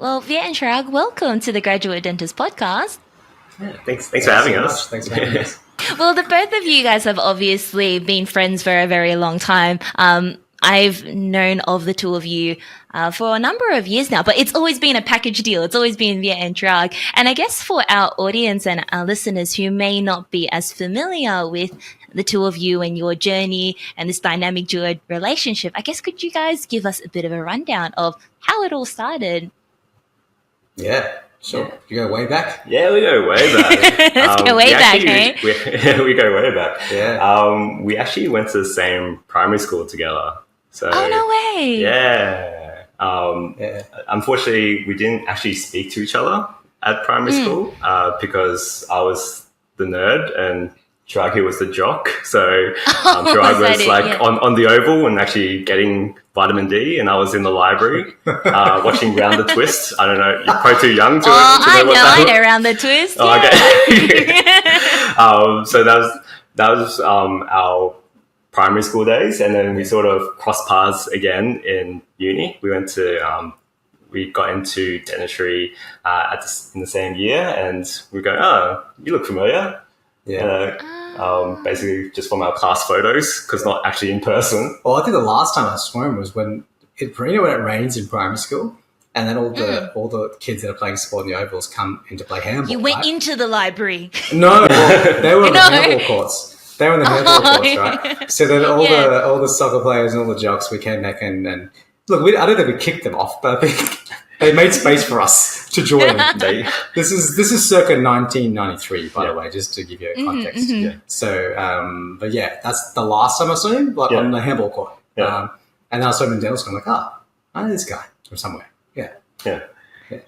Well, Viet and Chiraag, welcome to the Graduate Dentist Podcast. Yeah, thanks for having us. Thanks for having us. Well, the both of you guys have obviously been friends for a very long time. I've known of the two of you for a number of years now, but it's always been a package deal. It's always been Viet and Chiraag. And I guess for our audience and our listeners who may not be as familiar with the two of you and your journey and this dynamic duo relationship, I guess could you guys give us a bit of a rundown of how it all started? Yeah, sure. You go way back? Yeah, we go way back. Let's go way back, eh? We go way back. Yeah. We actually went to the same primary school together. So, Oh, no way. Yeah. Yeah. Unfortunately, we didn't actually speak to each other at primary school because I was the nerd and Chiraag, he was the jock. So Chiraag was on the oval and actually getting vitamin D, and I was in the library watching Round the Twist. I don't know, you're probably too young to know what that I know Round the Twist. Oh, Yeah. okay. So that was our primary school days, and then we sort of crossed paths again in uni. We got into dentistry in the same year, and we go, "Oh, you look familiar." Yeah. Basically just from our class photos, because not actually in person. Well, I think the last time I saw him was when it rains in primary school, and then all the kids that are playing sport in the ovals come in to play handball. You went right? into the library. No, they were in the handball courts. They were in the handball courts, right? So then all the soccer players and all the jocks, we came back and look, I don't think we kicked them off, but I think they made space for us to join. This is circa 1993, by the way, just to give you a context. Yeah. So, but yeah, that's the last time I saw him, on the handball court. Yeah. And then I saw him in dental school. I'm like, I know this guy from somewhere. Yeah. Yeah.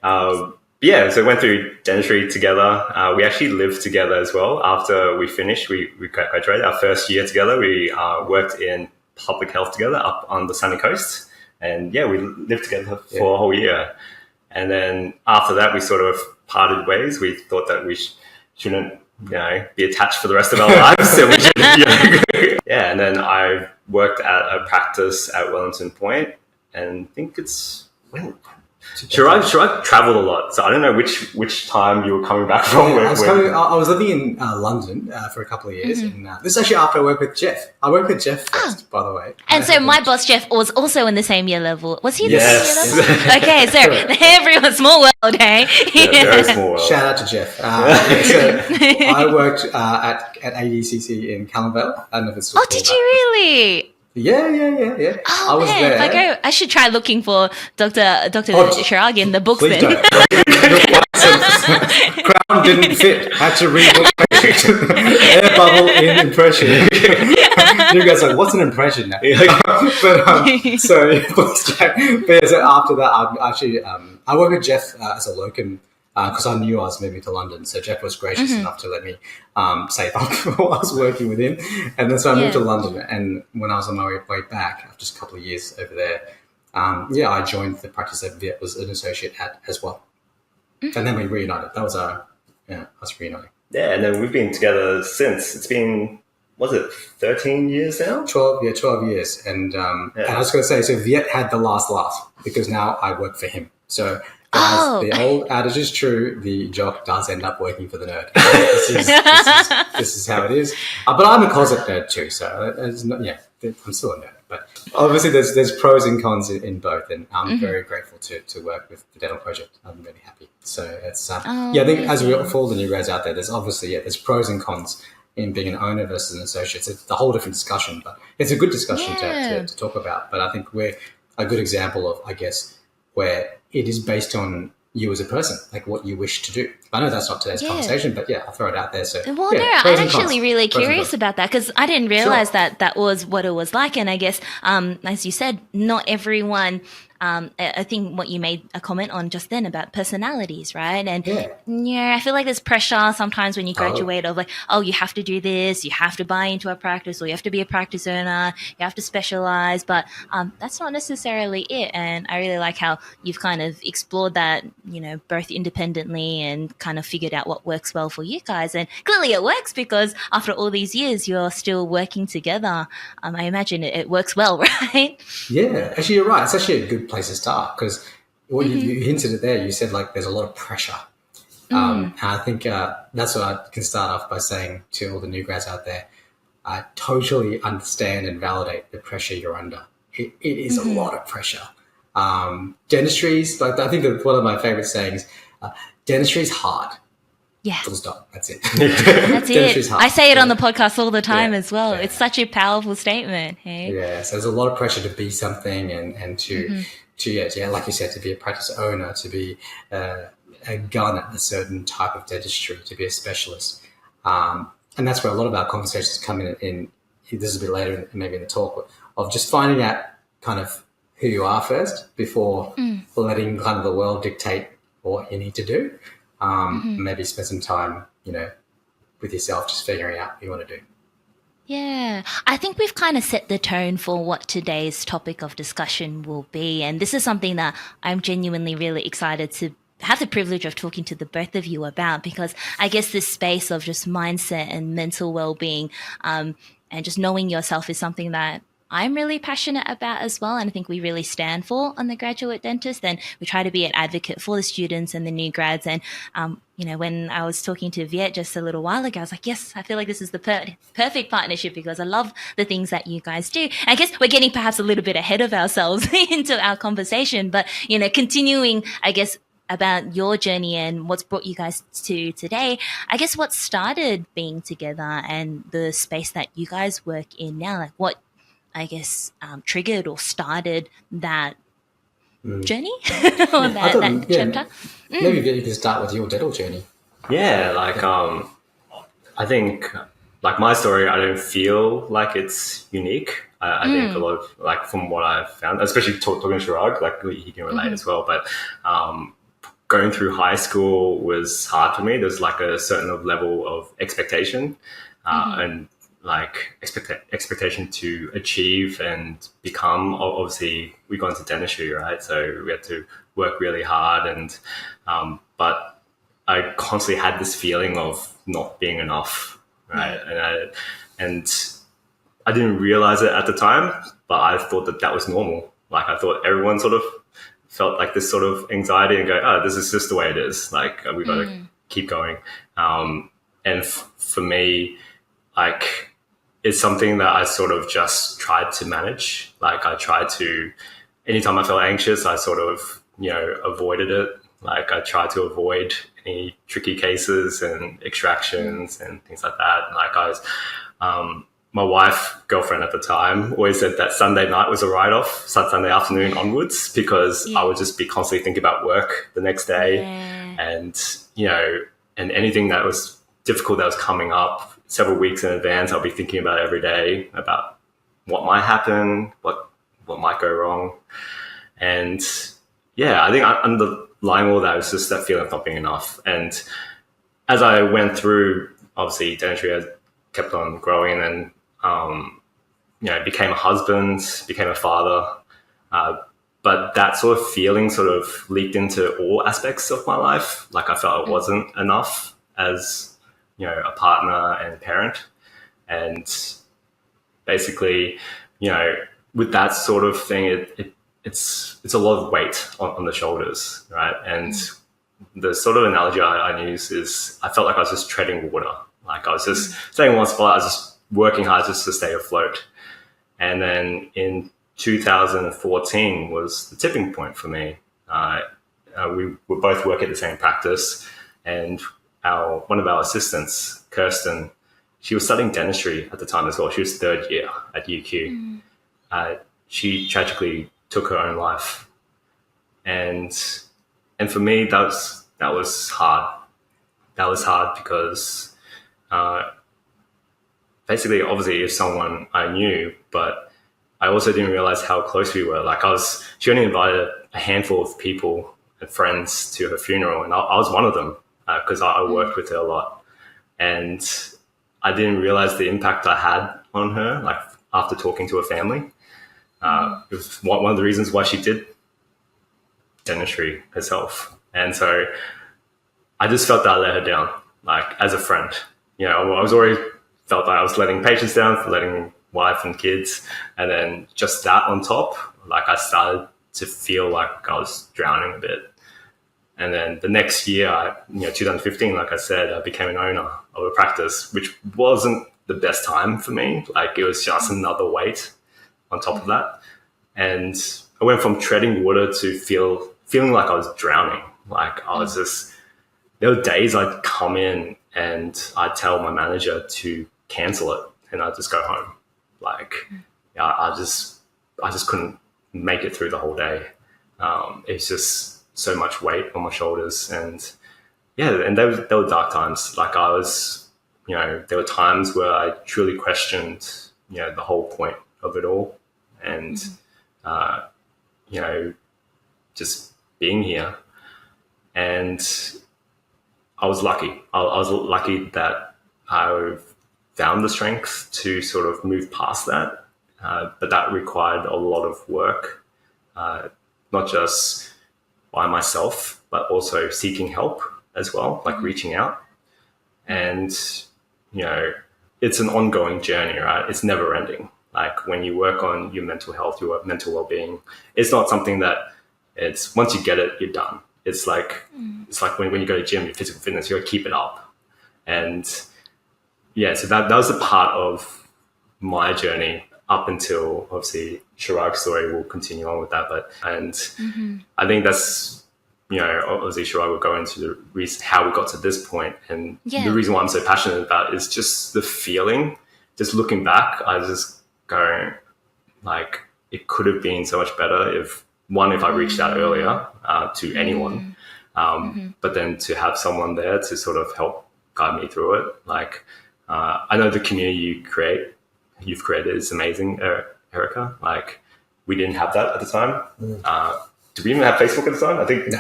So we went through dentistry together. We actually lived together as well. After we finished, we graduated. Our first year together, we worked in public health together up on the sunny coast. And yeah, we lived together for a whole year. And then after that, we sort of parted ways. We thought that we shouldn't, be attached for the rest of our lives. So we should, and then I worked at a practice at Wellington Point, and I think Chiraag traveled a lot, so I don't know which time you were coming back from. I was living in London for a couple of years, and this is actually after I worked with Jeff. I worked with Jeff first, by the way. And so my boss Jeff was also in the same year level. Was he in the Yes. same year level? Okay, so everyone's small world, hey? Yeah, very small world. Shout out to Jeff. So I worked at ADCC in Callanvale. I don't know if it's still called Did that. you really? Yeah. Oh, I was man. there. I should try looking for Dr. Chiraag in the books Please then. don't. Crown didn't fit. Had to rebook air bubble in impression. You guys are like, what's an impression now? So after that, I worked with Jeff as a locum because I knew I was moving to London. So Jeff was gracious enough to let me save up while I was working with him. And then so I moved to London. And when I was on my way back, after just a couple of years over there, I joined the practice that Viet was an associate at as well. And then we reunited. That was us reuniting. Yeah, and then we've been together since. It's been, 13 years now? 12 years. And I was going to say, so Viet had the last laugh because now I work for him. So guys, the old adage is true. The jock does end up working for the nerd. This is how it is. But I'm a closet nerd too, so I'm still a nerd. But obviously, there's pros and cons in both, and I'm very grateful to work with the dental project. I'm really happy. So it's I think as for all the new grads out there, there's obviously there's pros and cons in being an owner versus an associate. It's a whole different discussion, but it's a good discussion to talk about. But I think we're a good example of, I guess, where it is based on you as a person, like what you wish to do. I know that's not today's conversation, but I'll throw it out there. So, well, no, I'm actually really curious about that because I didn't realize that was what it was like. And I guess, as you said, not everyone I think what you made a comment on just then about personalities, right? And I feel like there's pressure sometimes when you graduate of like, oh, you have to do this, you have to buy into a practice, or you have to be a practice owner, you have to specialize, but that's not necessarily it. And I really like how you've kind of explored that, both independently and kind of figured out what works well for you guys. And clearly it works because after all these years, you're still working together. I imagine it works well, right? Yeah, actually, you're right. It's actually a good place to start because well, you hinted it there. You said like there's a lot of pressure. And I think that's what I can start off by saying to all the new grads out there. I totally understand and validate the pressure you're under. It is a lot of pressure. Dentistry's, like, I think that one of my favorite sayings, dentistry's hard. Yeah. Full stop. That's it. That's it. Hard. I say it on the podcast all the time Yeah, as well. yeah. It's such a powerful statement. Hey? Yeah. So there's a lot of pressure to be something and to like you said, to be a practice owner, to be a gun at a certain type of dentistry, to be a specialist. And that's where a lot of our conversations come in this is a bit later, maybe in the talk, of just finding out kind of who you are first before letting kind of the world dictate what you need to do. Maybe spend some time, with yourself, just figuring out what you want to do. Yeah, I think we've kind of set the tone for what today's topic of discussion will be. And this is something that I'm genuinely really excited to have the privilege of talking to the both of you about, because I guess this space of just mindset and mental well-being and just knowing yourself is something that I'm really passionate about as well, and I think we really stand for on the Graduate Dentist, and we try to be an advocate for the students and the new grads. And when I was talking to Viet just a little while ago, I was like, yes, I feel like this is the perfect partnership, because I love the things that you guys do. I guess we're getting perhaps a little bit ahead of ourselves into our conversation, but continuing, I guess, about your journey and what's brought you guys to today. I guess what started being together and the space that you guys work in now, like what I guess triggered or started that journey or that chapter? Maybe you can start with your dental journey. Yeah, I think like my story, I don't feel like it's unique. I think a lot of, like, from what I've found, especially talking to Chiraag, like he can relate as well, but going through high school was hard for me. There's like a certain level of expectation and like expectation to achieve and become. Obviously, we got into dentistry, right? So we had to work really hard, and but I constantly had this feeling of not being enough, right? And I didn't realize it at the time, but I thought that was normal. Like, I thought everyone sort of felt like this sort of anxiety and go, oh, this is just the way it is. Like, we've got to keep going. And for me, like, it's something that I sort of just tried to manage. Like, I tried to, anytime I felt anxious, I sort of, avoided it. Like, I tried to avoid any tricky cases and extractions and things like that. Like, I was, my wife, girlfriend at the time, always said that Sunday night was a write-off, Sunday afternoon onwards, because I would just be constantly thinking about work the next day. And, and anything that was difficult that was coming up several weeks in advance, I'll be thinking about it every day, about what might happen, what might go wrong. And I think underlying all that was just that feeling of not being enough. And as I went through, obviously, dentistry has kept on growing, and became a husband, became a father. But that sort of feeling sort of leaked into all aspects of my life. Like, I felt it wasn't enough as, a partner and parent. And basically, with that sort of thing, it's a lot of weight on the shoulders, right? And the sort of analogy I use is I felt like I was just treading water. Like, I was just staying in one spot. I was just working hard just to stay afloat. And then in 2014 was the tipping point for me. We would both work at the same practice, and one of our assistants, Kirsten, she was studying dentistry at the time as well. She was third year at UQ. She tragically took her own life, and for me that was hard. That was hard because basically, obviously, it's someone I knew, but I also didn't realize how close we were. Like, she only invited a handful of people and friends to her funeral, and I was one of them because I worked with her a lot. And I didn't realize the impact I had on her, like, after talking to her family. It was one of the reasons why she did dentistry herself. And so I just felt that I let her down, like, as a friend. I was already felt like I was letting patients down, for letting wife and kids. And then just that on top, like, I started to feel like I was drowning a bit. And then the next year, 2015, like I said, I became an owner of a practice, which wasn't the best time for me. Like, it was just another weight on top of that. And I went from treading water to feeling like I was drowning. Like, I was just, there were days I'd come in and I'd tell my manager to cancel it and I'd just go home. Like, I just couldn't make it through the whole day. It's just so much weight on my shoulders. And and they were dark times. Like, I was, there were times where I truly questioned, the whole point of it all. And, just being here. And I was lucky. I was lucky that I found the strength to sort of move past that. But that required a lot of work, not just by myself, but also seeking help as well, like reaching out. And, it's an ongoing journey, right? It's never ending. Like, when you work on your mental health, your mental well-being, it's not something that it's once you get it, you're done. It's like when you go to gym, your physical fitness, you got to keep it up. And so that was a part of my journey up until, obviously, Chiraag's story will continue on with that. I think that's, obviously Chiraag will go into the reason how we got to this point. And the reason why I'm so passionate about it is just the feeling. Just looking back, I just go, like, it could have been so much better if I reached out earlier to anyone. But then to have someone there to sort of help guide me through it. Like, I know the community you've created is amazing, Erica. Like, we didn't have that at the time. Did we even have Facebook at the time? I think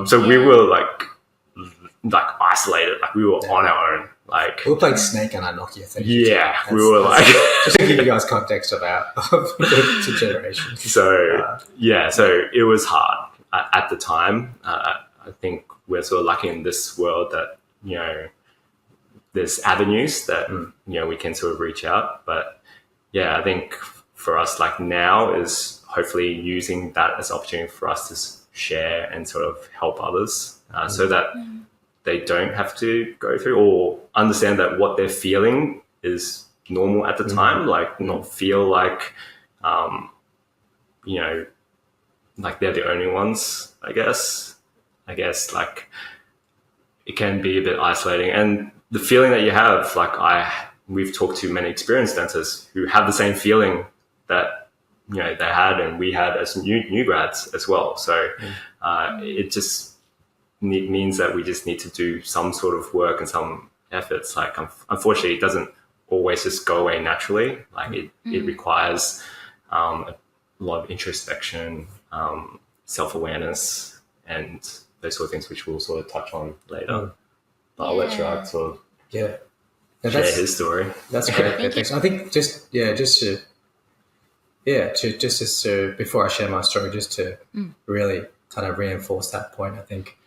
so we were like isolated. Like, we were on our own. Like, we were playing Snake on our Nokia 32. Yeah, we were like just to give you guys context of the generation. So so it was hard at the time. I think we're sort of lucky in this world that there's avenues that we can sort of reach out. But I think for us, like, now is hopefully using that as an opportunity for us to share and sort of help others, so that they don't have to go through or understand that what they're feeling is normal at the time. Like, not feel like like they're the only ones. I guess like, it can be a bit isolating. And the feeling that you have, like, we've talked to many experienced dancers who have the same feeling that they had and we had as new grads as well. So it just means that we just need to do some sort of work and some efforts. Like, unfortunately, it doesn't always just go away naturally. Like, it requires a lot of introspection, self-awareness, and those sort of things, which we'll sort of touch on later. But I'll let Chiraag sort of share his story. That's great. Thanks. I think before I share my story, just to really kind of reinforce that point, I think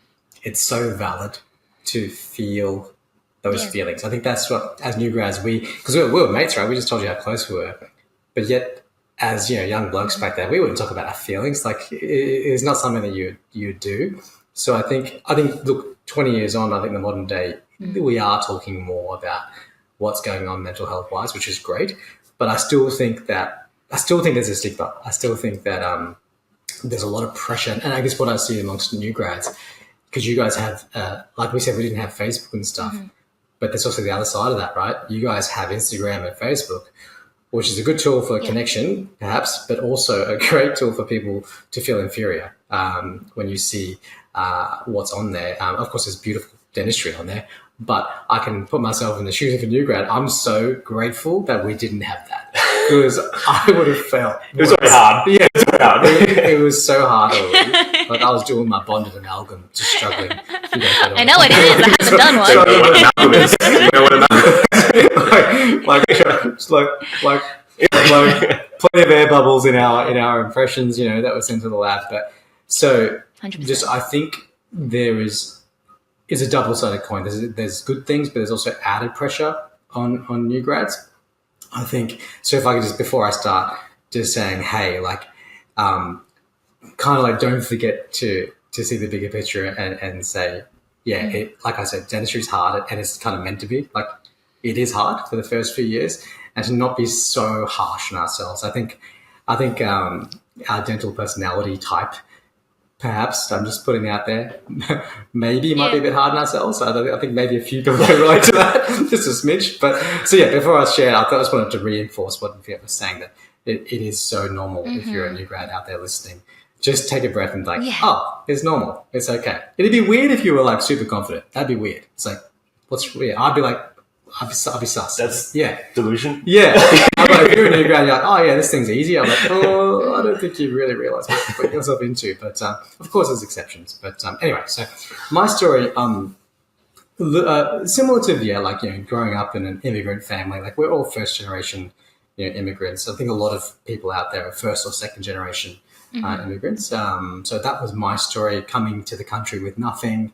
it's so valid to feel those feelings. I think that's what, as new grads, because we were mates, right? We just told you how close we were. But yet, as young blokes back then, we wouldn't talk about our feelings. Like, it's not something that you do. So I think, look, 20 years on, I think the modern day, we are talking more about what's going on mental health wise, which is great. But I still think there's a stigma. I still think that there's a lot of pressure. And I guess what I see amongst new grads, because you guys have, like we said, we didn't have Facebook and stuff, but there's also the other side of that, right? You guys have Instagram and Facebook, which is a good tool for connection, perhaps, but also a great tool for people to feel inferior when you see what's on there. Of course, there's beautiful dentistry on there, but I can put myself in the shoes of a new grad. I'm so grateful that we didn't have that, because I would have felt... It was very hard. Yeah, it was very hard. It was so hard already. Like, I was doing my bonded amalgam, just struggling. I know what it is. I haven't done one. So you know what an amalgam is. You know what an amalgam is. like plenty of air bubbles in our impressions, that were sent to the lab. But so 100%. I think there is a double-sided coin. There's good things, but there's also added pressure on new grads. I think, so if I could just, before I start, just saying, hey, like, kind of like don't forget to see the bigger picture and say, yeah, like I said, dentistry is hard and it's kind of meant to be. Like, it is hard for the first few years, and to not be so harsh on ourselves. I think our dental personality type, perhaps, I'm just putting it out there, maybe might be a bit hard on ourselves. I think maybe a few people can relate to that, just a smidge. But so yeah, before I share, I just wanted to reinforce what Viet was saying, that it is so normal if you're a new grad out there listening. Just take a breath and like, oh, it's normal. It's okay. It'd be weird if you were like super confident. That'd be weird. It's like, what's weird? I'd be sus. That's yeah. delusion. Yeah. I'm like, if you're a new grad, you're like, oh yeah, this thing's easy. I'm like, oh, I don't think you really realize what you're putting yourself into. But of course, there's exceptions. But anyway, so my story, similar to like, growing up in an immigrant family, like we're all first generation, immigrants. I think a lot of people out there are first or second generation immigrants. So that was my story, coming to the country with nothing.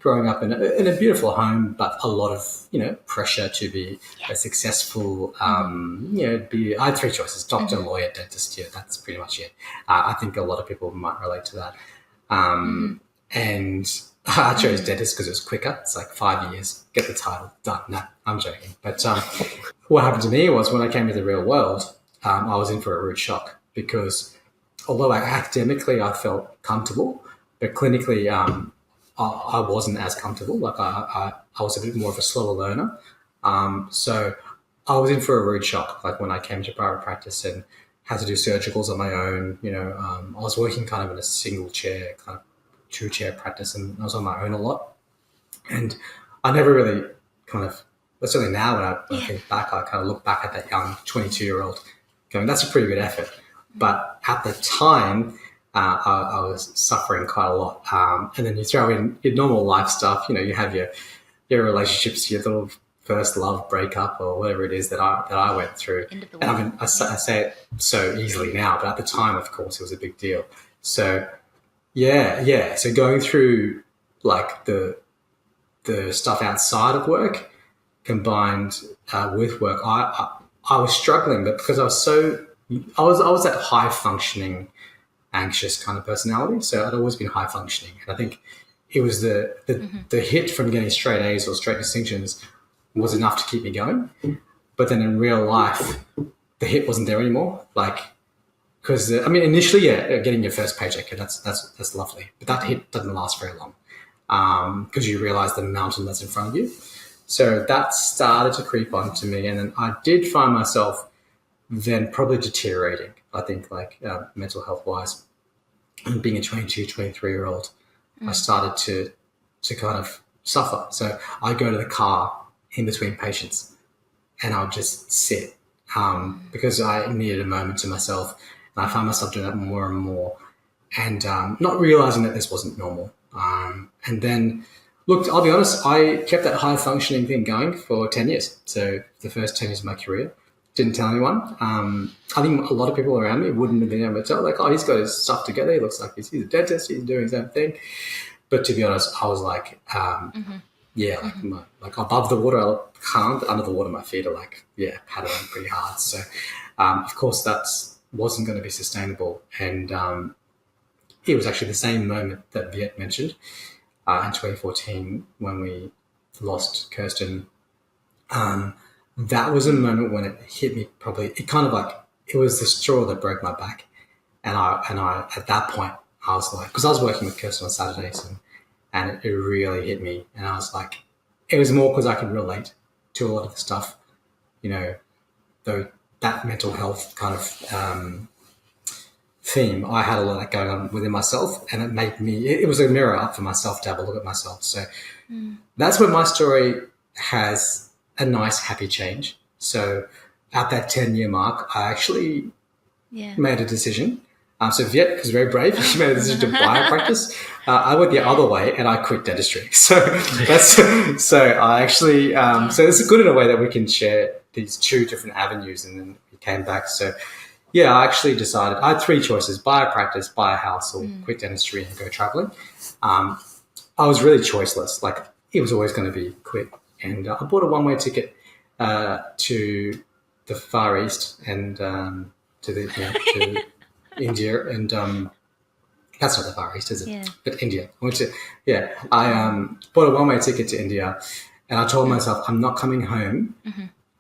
Growing up in a beautiful home, but a lot of, pressure to be a successful, I had three choices: doctor, lawyer, dentist. Yeah, that's pretty much it. I think a lot of people might relate to that. And I chose dentist because it was quicker. It's like 5 years, get the title, done. No, I'm joking. But what happened to me was when I came to the real world, I was in for a rude shock, because although academically I felt comfortable, but clinically, I wasn't as comfortable. Like I was a bit more of a slower learner. So I was in for a rude shock. Like when I came to private practice and had to do surgicals on my own, I was working kind of in a single chair, kind of 2-chair practice, and I was on my own a lot. And I never really kind of, certainly now when I think back, I kind of look back at that young 22-year-old going, that's a pretty good effort. But at the time, I was suffering quite a lot. And then you throw in your normal life stuff, you have your relationships, your little first love breakup or whatever it is that I went through. And I say it so easily now, but at the time, of course, it was a big deal. So yeah. So going through like the stuff outside of work combined with work, I was struggling, but because I was that high functioning, anxious kind of personality. So I'd always been high functioning. And I think it was the hit from getting straight A's or straight distinctions was enough to keep me going. But then in real life, the hit wasn't there anymore. Like, because initially, getting your first paycheck, that's lovely. But that hit doesn't last very long, because you realize the mountain that's in front of you. So that started to creep onto me. And then I did find myself then probably deteriorating, I think, like mental health wise. And being a 22, 23-year-old, I started to kind of suffer. So I go to the car in between patients and I'll just sit because I needed a moment to myself. And I found myself doing that more and more, and not realizing that this wasn't normal. And then, look, I'll be honest, I kept that high functioning thing going for 10 years. So the first 10 years of my career. Didn't tell anyone. I think a lot of people around me wouldn't have been able to tell, like, oh, he's got his stuff together. He looks like he's a dentist. He's doing his own thing. But to be honest, I was like, like above the water, I can't, but under the water, my feet are like, paddling pretty hard. So, of course, that wasn't going to be sustainable. And it was actually the same moment that Viet mentioned in 2014 when we lost Kirsten. That was a moment when it hit me probably, it was the straw that broke my back. And I at that point, I was like, because I was working with Kirsten on Saturdays and it really hit me. And I was like, it was more because I could relate to a lot of the stuff, though that mental health kind of theme, I had a lot of that going on within myself, and it made me, it was a mirror up for myself to have a look at myself. So that's where my story has a nice happy change. So at that 10-year mark, I actually made a decision. So Viet was very brave. She made a decision to buy a practice. I went the other way and I quit dentistry. So I actually, so it's good in a way that we can share these two different avenues, and then we came back. So I actually decided, I had three choices: buy a practice, buy a house, or quit dentistry and go traveling. I was really choiceless. Like, it was always going to be quit. And I bought a one-way ticket to the Far East and to the to India, and that's not the Far East, is it? Yeah. But India. I went to I bought a one-way ticket to India, and I told myself I'm not coming home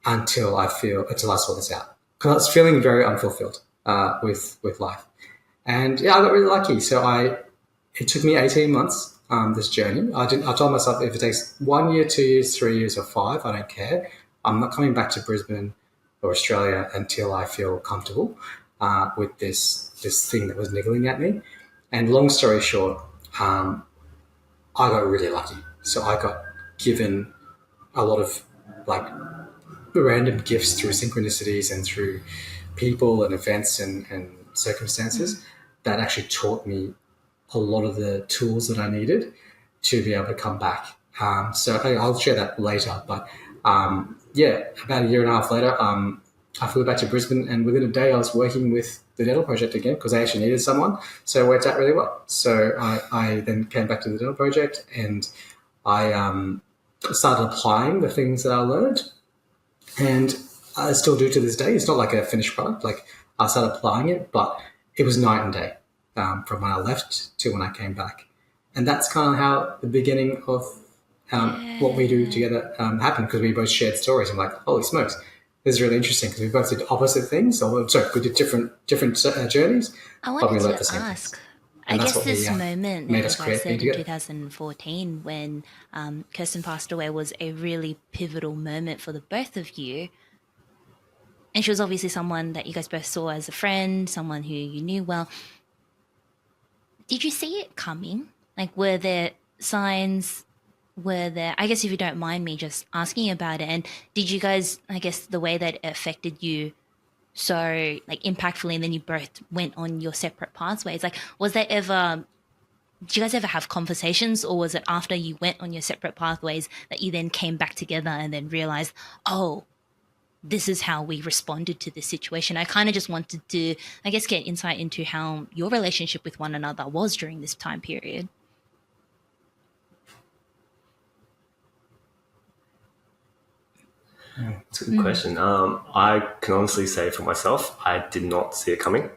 until I sort this out, because I was feeling very unfulfilled with life, and I got really lucky. So it took me 18 months. This journey, I told myself if it takes 1 year, 2 years, 3 years, or 5, I don't care. I'm not coming back to Brisbane or Australia until I feel comfortable with this thing that was niggling at me. And long story short, I got really lucky. So I got given a lot of like random gifts through synchronicities and through people and events and circumstances that actually taught me a lot of the tools that I needed to be able to come back. So I'll share that later. But about a year and a half later, I flew back to Brisbane, and within a day I was working with the dental project again, because I actually needed someone. So it worked out really well. So I then came back to the dental project, and I started applying the things that I learned. And I still do to this day. It's not like a finished product. Like, I started applying it, but it was night and day from when I left to when I came back. And that's kind of how the beginning of what we do together happened, because we both shared stories. I'm like, holy smokes, this is really interesting, because we both did opposite things. We did different journeys, but we learned the same things. I guess this moment, made as us I create said, in together. 2014, when Kirsten passed away, was a really pivotal moment for the both of you. And she was obviously someone that you guys both saw as a friend, someone who you knew well. Did you see it coming? Like, were there signs? I guess if you don't mind me just asking about it, and did you guys, I guess the way that it affected you so like impactfully, and then you both went on your separate pathways, like, did you guys ever have conversations, or was it after you went on your separate pathways that you then came back together and then realized, oh, this is how we responded to this situation? I kind of just wanted to, I guess, get insight into how your relationship with one another was during this time period. It's a good question. I can honestly say for myself, I did not see it coming.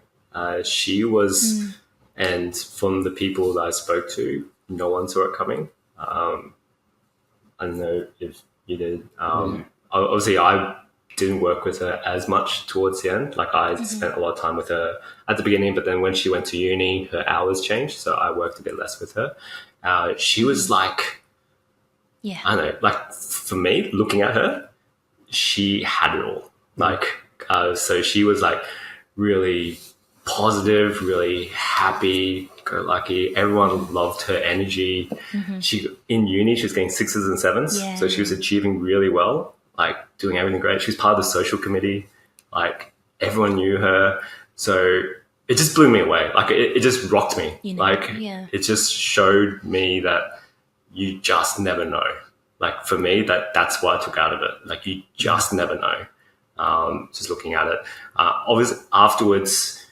She was, and from the people that I spoke to, no one saw it coming. I don't know if you did. Obviously, I didn't work with her as much towards the end. Like, I spent a lot of time with her at the beginning, but then when she went to uni, her hours changed, so I worked a bit less with her. She was like, I don't know, like, for me, looking at her, she had it all. Like, so she was like really positive, really happy, go lucky. Everyone loved her energy. She, in uni, she was getting 6s and 7s, so she was achieving really well, like doing everything great. She was part of the social committee. Like, everyone knew her. So it just blew me away. Like, it just rocked me. It just showed me that you just never know. Like, for me, that's what I took out of it. Like, you just never know. Just looking at it. Obviously, afterwards,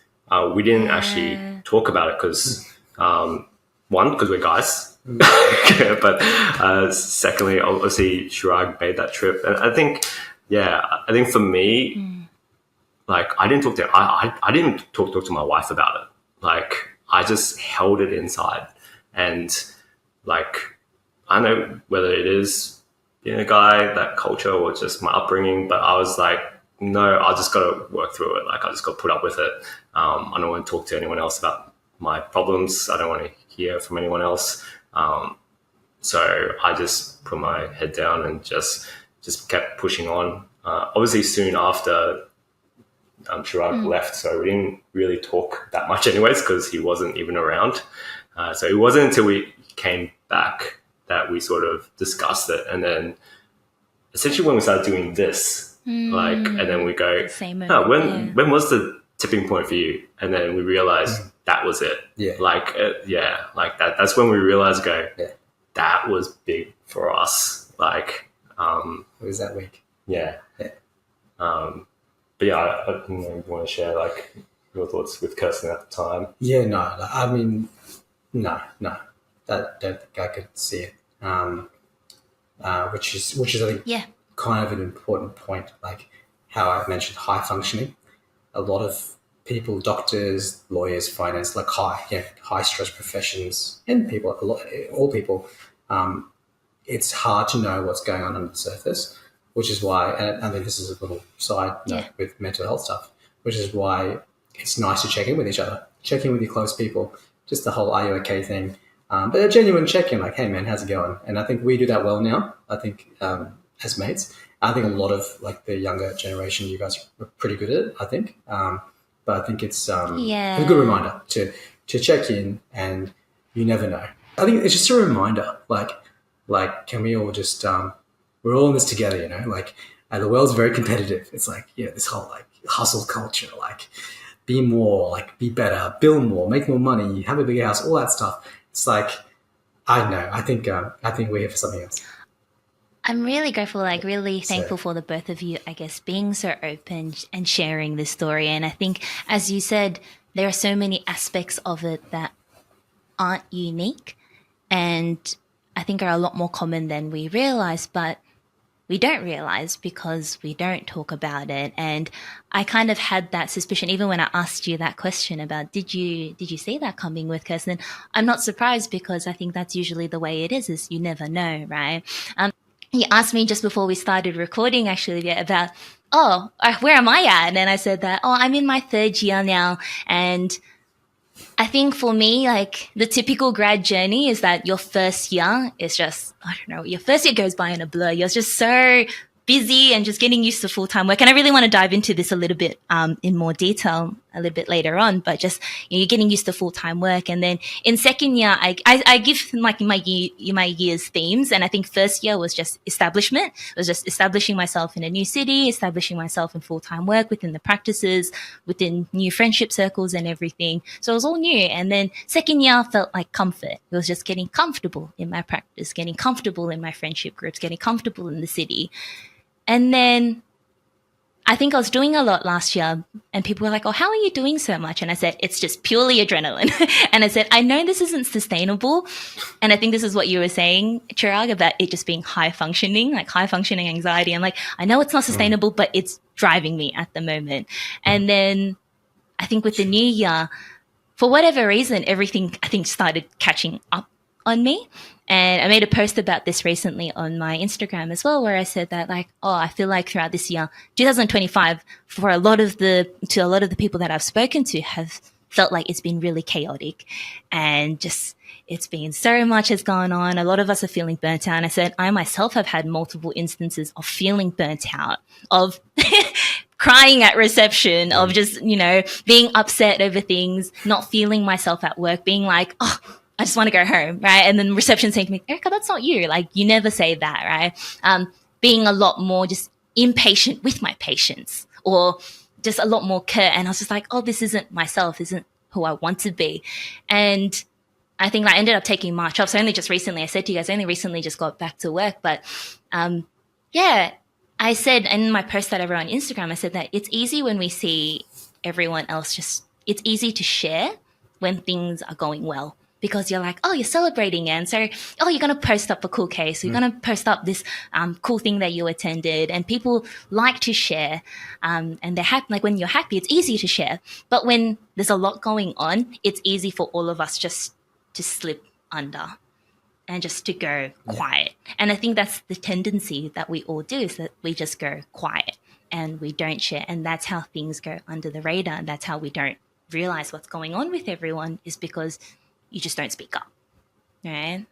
we didn't actually talk about it because, one, because we're guys. But secondly, obviously, Chiraag made that trip. And I think for me, like, I didn't talk to I didn't talk to my wife about it. Like, I just held it inside. And, like, I don't know whether it is being a guy, that culture, or just my upbringing, but I was like, no, I just got to work through it. Like, I just got to put up with it. I don't want to talk to anyone else about my problems. I don't want to hear from anyone else. So I just put my head down and just kept pushing on. Obviously, soon after Chiraag left, so we didn't really talk that much anyways, because he wasn't even around. So it wasn't until we came back that we sort of discussed it. And then essentially when we started doing this, like, and then we go, when was the tipping point for you? And then we realized that was it. Like that's when we realized, that was big for us. Like, it was that week. But yeah, I don't know if you want to share like your thoughts with Kirsten at the time. Yeah, no, I mean, no. I don't think I could see it. Which is I think kind of an important point. Like, how I mentioned high functioning. A lot of people, doctors, lawyers, finance, like high stress professions, and people, all people, it's hard to know what's going on under the surface, which is why, and I think this is a little side note with mental health stuff, which is why it's nice to check in with each other, check in with your close people, just the whole "are you okay" thing, but a genuine check-in, like, "Hey man, how's it going?" And I think we do that well now. I think as mates, I think a lot of like the younger generation, you guys are pretty good at it, I think. But I think it's a good reminder to check in, and you never know. I think it's just a reminder, like can we all just we're all in this together, you know? Like the world's very competitive. It's like this whole like hustle culture, like be more, like be better, build more, make more money, have a bigger house, all that stuff. It's like I don't know. I think we're here for something else. I'm really grateful, like really thankful for the both of you, I guess, being so open and sharing this story. And I think, as you said, there are so many aspects of it that aren't unique and I think are a lot more common than we realize, but we don't realize because we don't talk about it. And I kind of had that suspicion, even when I asked you that question about, did you see that coming with Kirsten? I'm not surprised because I think that's usually the way it is you never know, right? You asked me just before we started recording, actually, about, where am I at? And I said that, I'm in my 3rd year now. And I think for me, like the typical grad journey is that your first year is just, I don't know, your first year goes by in a blur. You're just so busy and just getting used to full-time work. And I really want to dive into this a little bit in more detail a little bit later on, but just you're getting used to full-time work. And then in second year, I give like my year's themes. And I think first year was just establishment. It was just establishing myself in a new city, establishing myself in full-time work within the practices, within new friendship circles and everything. So it was all new. And then second year felt like comfort. It was just getting comfortable in my practice, getting comfortable in my friendship groups, getting comfortable in the city. And then I think I was doing a lot last year and people were like, how are you doing so much? And I said, it's just purely adrenaline. And I said, I know this isn't sustainable. And I think this is what you were saying, Chiraag, about it just being high functioning anxiety. I'm like, I know it's not sustainable, but it's driving me at the moment. And then I think with the new year, for whatever reason, everything I think started catching up on me. And I made a post about this recently on my Instagram as well, where I said that I feel like throughout this year, 2025, for a lot of the people that I've spoken to have felt like it's been really chaotic and just it's been so much has gone on. A lot of us are feeling burnt out. And I said, I myself have had multiple instances of feeling burnt out, of crying at reception, of just, being upset over things, not feeling myself at work, being like, I just want to go home, right? And then reception saying to me, Erica, that's not you. Like, you never say that, right? Being a lot more just impatient with my patients or just a lot more curt. And I was just like, this isn't myself, isn't who I want to be. And I think I ended up taking March off. So only just recently, I said to you guys, I only recently just got back to work. But I said in my post that I wrote on Instagram, I said that it's easy when we see everyone else it's easy to share when things are going well. Because you're like, you're celebrating. And so, you're going to post up a cool case. You're going to post up this cool thing that you attended. And people like to share. And they're happy. Like when you're happy, it's easy to share. But when there's a lot going on, it's easy for all of us just to slip under and just to go quiet. And I think that's the tendency that we all do, is that we just go quiet and we don't share. And that's how things go under the radar. And that's how we don't realize what's going on with everyone, is because you just don't speak up, right?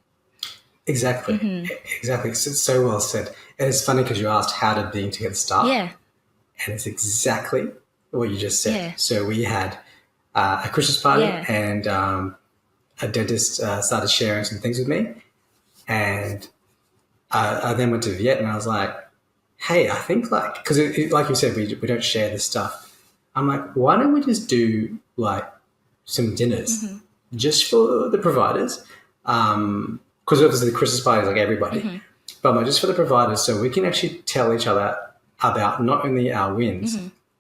Exactly. Mm-hmm. Exactly. It's so well said. And it's funny because you asked, how did being together start? Yeah. And it's exactly what you just said. Yeah. So we had a Christmas party and a dentist started sharing some things with me. And I then went to Viet and I was like, hey, I think because like you said, we don't share this stuff. I'm like, why don't we just do some dinners just for the providers? Because obviously the Christmas party is like everybody, but just for the providers, so we can actually tell each other about not only our wins,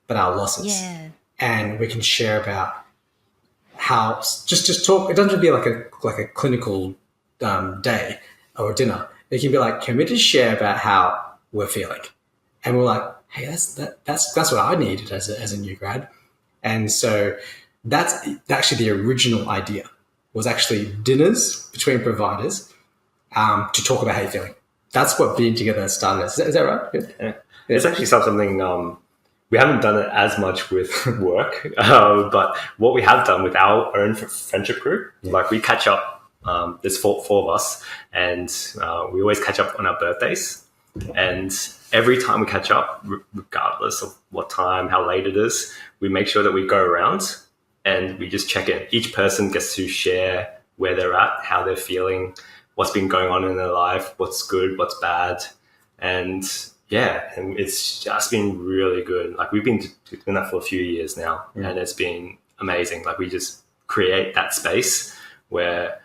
but our losses. Yeah. And we can share about how, just talk. It doesn't have to be like a clinical day or dinner. It can be like, can we just share about how we're feeling? And we're like, hey, that's what I needed as a new grad. And so that's actually the original idea, was actually dinners between providers to talk about how you're feeling. That's what being together started. Is that right? Yeah. It's actually something we haven't done it as much with work, but what we have done with our own friendship group, like we catch up. There's four of us, and we always catch up on our birthdays. And every time we catch up, regardless of what time, how late it is, we make sure that we go around and we just check in. Each person gets to share where they're at, how they're feeling, what's been going on in their life, what's good, what's bad. And and it's just been really good. Like we've been doing that for a few years now, and it's been amazing. Like we just create that space where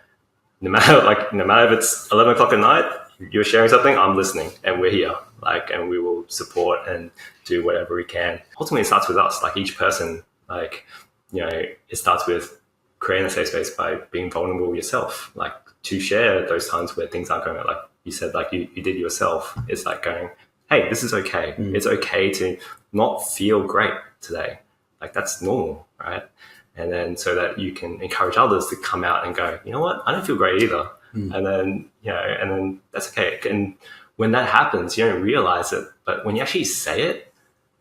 no matter if it's 11 o'clock at night, you're sharing something, I'm listening, and we're here. Like, and we will support and do whatever we can. Ultimately, it starts with us. Like each person, it starts with creating a safe space by being vulnerable yourself. Like to share those times where things aren't going right. Like you said, like you did yourself. It's like going, hey, this is okay. It's okay to not feel great today. Like that's normal, right? And then so that you can encourage others to come out and go, you know what, I don't feel great either. And then that's okay. And when that happens, you don't realize it. But when you actually say it,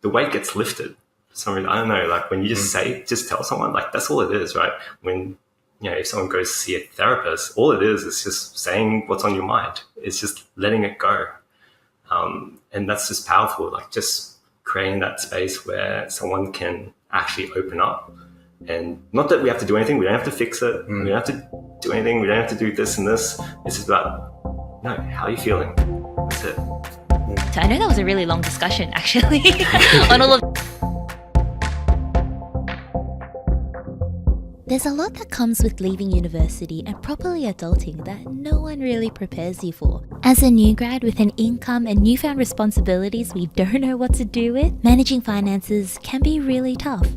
the weight gets lifted. For some reason, I don't know, like when you just tell someone, like that's all it is, right? When, if someone goes to see a therapist, all it is just saying what's on your mind. It's just letting it go. And that's just powerful, like just creating that space where someone can actually open up. And not that we have to do anything. We don't have to fix it. We don't have to do anything. We don't have to do this and this. It's just about, how are you feeling? That's it. So I know that was a really long discussion, actually, on all of. There's a lot that comes with leaving university and properly adulting that no one really prepares you for. As a new grad with an income and newfound responsibilities we don't know what to do with, managing finances can be really tough.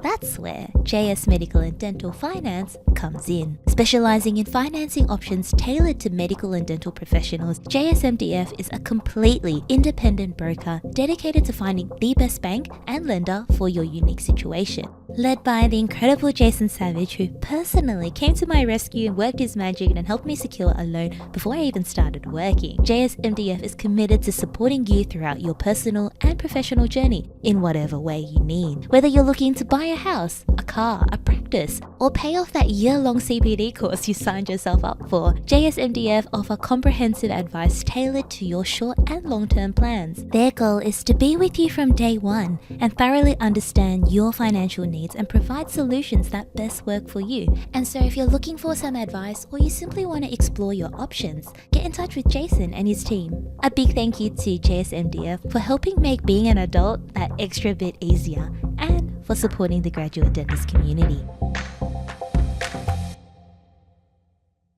That's where JS Medical and Dental Finance comes in. Specializing in financing options tailored to medical and dental professionals, JSMDF is a completely independent broker dedicated to finding the best bank and lender for your unique situation. Led by the incredible Jason Savage, who personally came to my rescue and worked his magic and helped me secure a loan before I even started working, JSMDF is committed to supporting you throughout your personal and professional journey in whatever way you need. Whether you're looking to buy a house, a car, a practice, or pay off that year-long CPD course you signed yourself up for, JSMDF offer comprehensive advice tailored to your short and long-term plans. Their goal is to be with you from day one and thoroughly understand your financial needs and provide solutions that best work for you. And so if you're looking for some advice or you simply want to explore your options, get in touch with Jason and his team. A big thank you to JSMDF for helping make being an adult that extra bit easier and for supporting the graduate dentist community.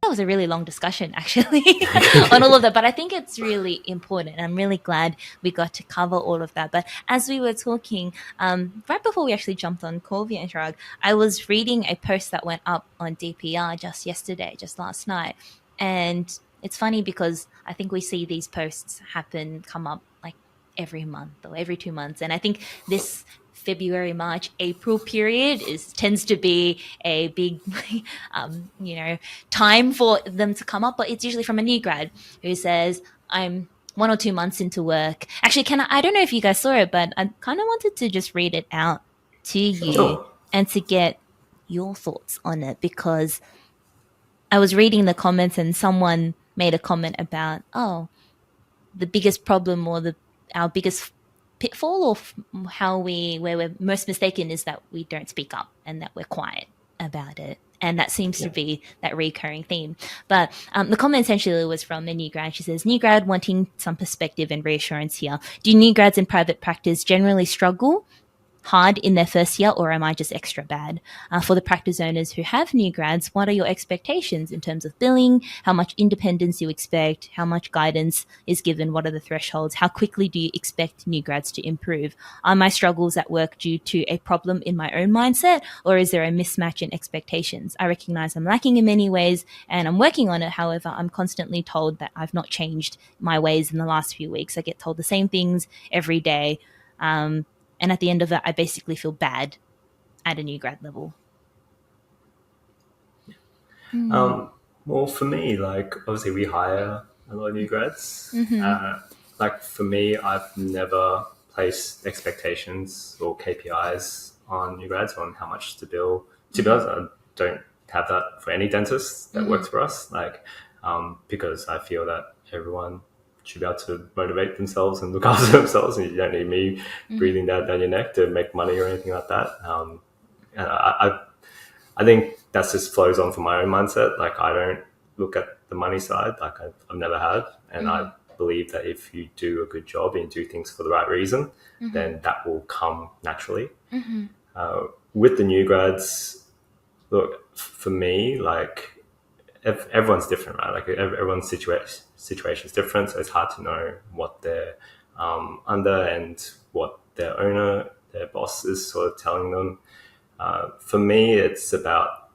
That was a really long discussion, actually, on all of that. But I think it's really important. I'm really glad we got to cover all of that. But as we were talking, right before we actually jumped on call, Viet and Chiraag, I was reading a post that went up on DPR just last night. And it's funny because I think we see these posts come up like every month or every 2 months. And I think this February, March, April period tends to be a big, time for them to come up. But it's usually from a new grad who says, I'm 1 or 2 months into work. Actually, I don't know if you guys saw it, but I kind of wanted to just read it out to you and to get your thoughts on it, because I was reading the comments and someone made a comment about, the biggest problem or our biggest pitfall, or where we're most mistaken, is that we don't speak up and that we're quiet about it. And that seems to be that recurring theme. But the comment essentially was from a new grad. She says, new grad wanting some perspective and reassurance here. Do new grads in private practice generally struggle hard in their first year, or am I just extra bad? For the practice owners who have new grads, what are your expectations in terms of billing? How much independence you expect? How much guidance is given? What are the thresholds? How quickly do you expect new grads to improve? Are my struggles at work due to a problem in my own mindset, or is there a mismatch in expectations? I recognize I'm lacking in many ways and I'm working on it. However, I'm constantly told that I've not changed my ways in the last few weeks. I get told the same things every day. and at the end of it, I basically feel bad at a new grad level. Well, for me, like obviously we hire a lot of new grads. Like for me, I've never placed expectations or KPIs on new grads on how much to bill. To be honest, I don't have that for any dentist that works for us. Like, because I feel that everyone should be able to motivate themselves and look after themselves, and you don't need me breathing down your neck to make money or anything like that. And I think that just flows on from my own mindset. Like I don't look at the money side, like I've never had, and I believe that if you do a good job and do things for the right reason, then that will come naturally. With the new grads, look, for me, like everyone's different, right? Like everyone's situation is different, so it's hard to know what they're under and what their owner, their boss is sort of telling them. For me, it's about,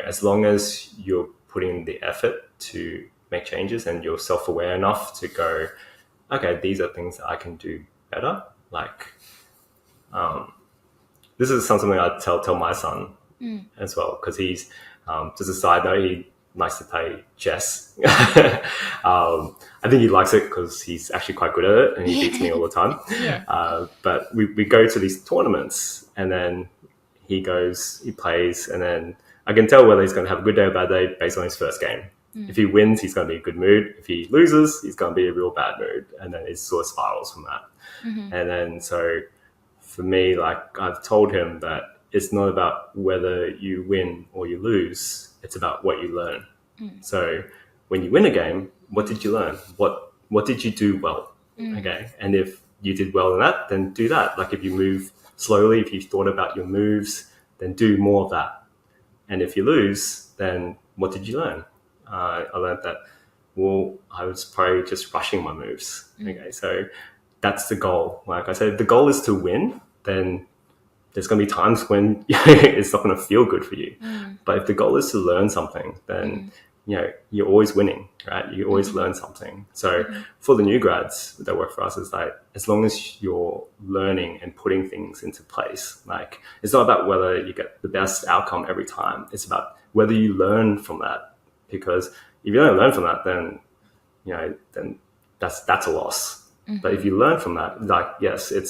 as long as you're putting the effort to make changes and you're self-aware enough to go, okay, these are things that I can do better. Like, this is something I tell my son as well, because he's, just a side note, he likes to play chess. I think he likes it because he's actually quite good at it and he beats me all the time. But we go to these tournaments and then he goes, he plays, and then I can tell whether he's going to have a good day or bad day based on his first game. If he wins, he's going to be in a good mood. If he loses, he's going to be in a real bad mood. And then it sort of spirals from that. And then so for me, like I've told him that it's not about whether you win or you lose. It's about what you learn. So when you win a game, what did you learn? What did you do well? Okay. And if you did well in that, then do that. Like if you move slowly, if you thought about your moves, then do more of that. And if you lose, then what did you learn? I learned that, well, I was probably just rushing my moves. Okay, so that's the goal. Like I said, if the goal is to win, then there's going to be times when it's not going to feel good for you. But if the goal is to learn something, then you're always winning, right? You always learn something. So for the new grads that work for us, is like as long as you're learning and putting things into place, like it's not about whether you get the best outcome every time. It's about whether you learn from that. Because if you don't learn from that, then then that's a loss. But if you learn from that, like yes, it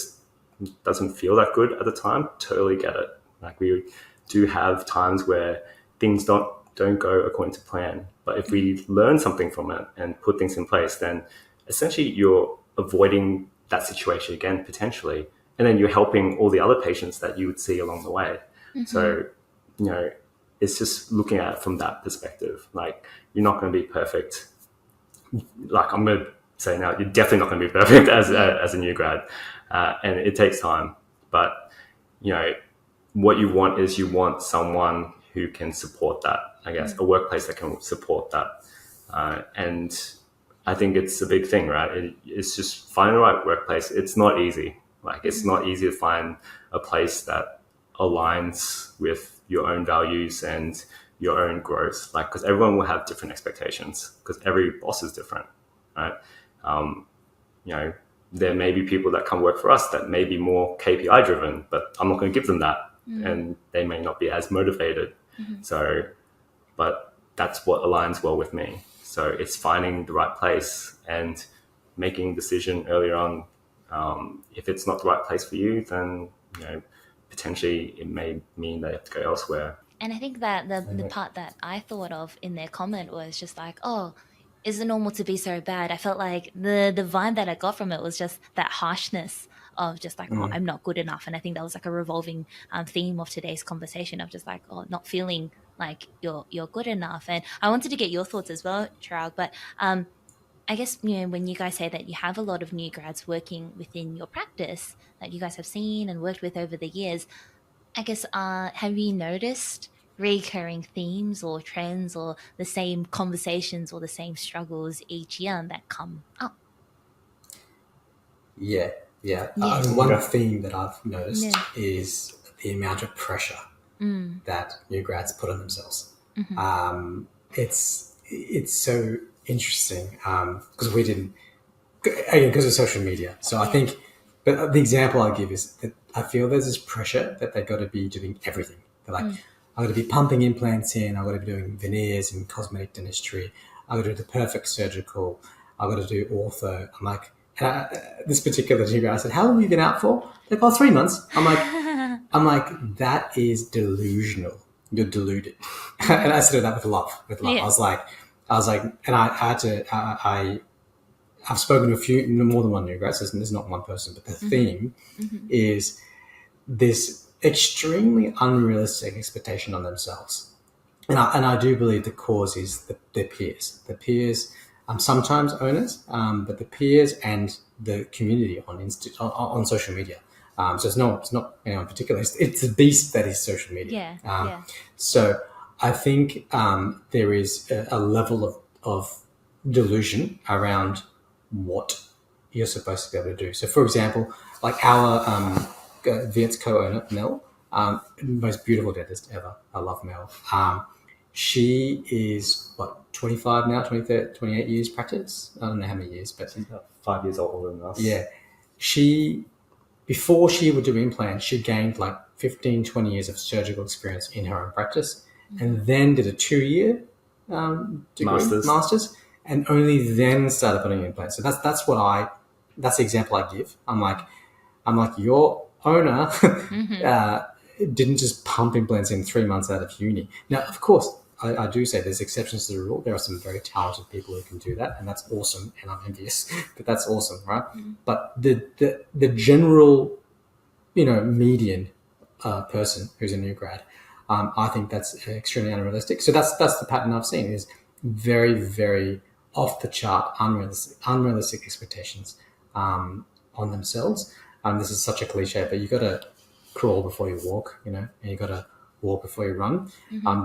doesn't feel that good at the time. Totally get it. Like we do have times where things don't go according to plan. But if we learn something from it and put things in place, then essentially you're avoiding that situation again, potentially. And then you're helping all the other patients that you would see along the way. So, it's just looking at it from that perspective. Like you're not going to be perfect. Like I'm going to say now, you're definitely not going to be perfect as a new grad. And it takes time. But, what you want is you want someone who can support that, I guess, a workplace that can support that. And I think it's a big thing, right? It's just finding the right workplace. It's not easy. Like it's not easy to find a place that aligns with your own values and your own growth. Like, because everyone will have different expectations because every boss is different, right? There may be people that come work for us that may be more KPI driven, but I'm not going to give them that. And they may not be as motivated. So, but that's what aligns well with me. So it's finding the right place and making a decision earlier on. If it's not the right place for you, then, potentially it may mean they have to go elsewhere. And I think that the part that I thought of in their comment was just like, oh, is it normal to be so bad? I felt like the vibe that I got from it was just that harshness of just like, oh, I'm not good enough. And I think that was like a revolving theme of today's conversation of just like, oh, not feeling like you're good enough. And I wanted to get your thoughts as well, Chiraag, but I guess, when you guys say that you have a lot of new grads working within your practice that you guys have seen and worked with over the years, I guess, have you noticed recurring themes or trends or the same conversations or the same struggles each year that come up? Yeah. One theme that I've noticed is the amount of pressure that new grads put on themselves. It's so interesting because we didn't, again, because of social media. So I think But the example I give is that I feel there's this pressure that they've got to be doing everything. They're like, I've got to be pumping implants in, I've got to be doing veneers and cosmetic dentistry, I've got to do the perfect surgical, I've got to do ortho. I'm like, this particular new guy, I said, how long have you been out for? They're like, 3 months. I'm like, that is delusional. You're deluded. And I said that with love. Yeah. I was like, and I had to, I've spoken to more than one new grad, so there's not one person, but the theme is this extremely unrealistic expectation on themselves. And I do believe the cause is their peers. The peers, sometimes owners, but the peers and the community on social media. So it's not anyone particular. It's the beast that is social media. So I think there is a level of delusion around what you're supposed to be able to do. So, for example, like our Viet's co-owner, Mel, most beautiful dentist ever. I love Mel. She is, 25 now, 28 years practice? I don't know how many years, but... She's about 5 years older than us. Yeah. Before she would do implants, she gained 15, 20 years of surgical experience in her own practice, and then did a 2-year degree, master's, and only then started putting implants. So that's the example I give. I'm like your owner didn't just pump implants in 3 months out of uni. Now, of course, I do say there's exceptions to the rule. There are some very talented people who can do that, and that's awesome, and I'm envious. But that's awesome, right? But the general, median person who's a new grad, I think that's extremely unrealistic. So that's the pattern I've seen is very, very off the chart, unrealistic expectations on themselves. This is such a cliche, but you got to crawl before you walk, and you got to walk before you run.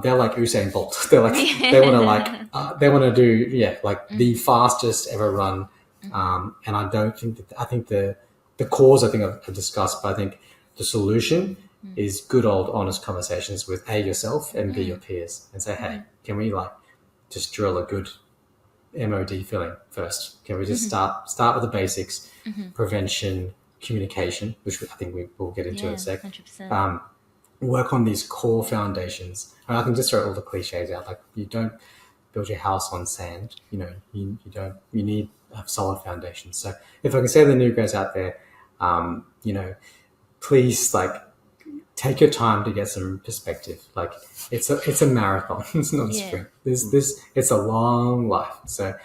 They're like Usain Bolt. They're like they want to do the fastest ever run. And I don't think I think the cause I've discussed, but I think the solution is good old honest conversations with yourself and your peers and say, hey, can we just drill a good MOD filling first? Can we just start with the basics, prevention, communication, which I think we will get into in a sec. 100%. Work on these core foundations. And I can just throw all the cliches out. You don't build your house on sand. You need a solid foundation. So if I can say to the new grads out there, please take your time to get some perspective. It's a marathon. It's not a sprint. It's a long life. So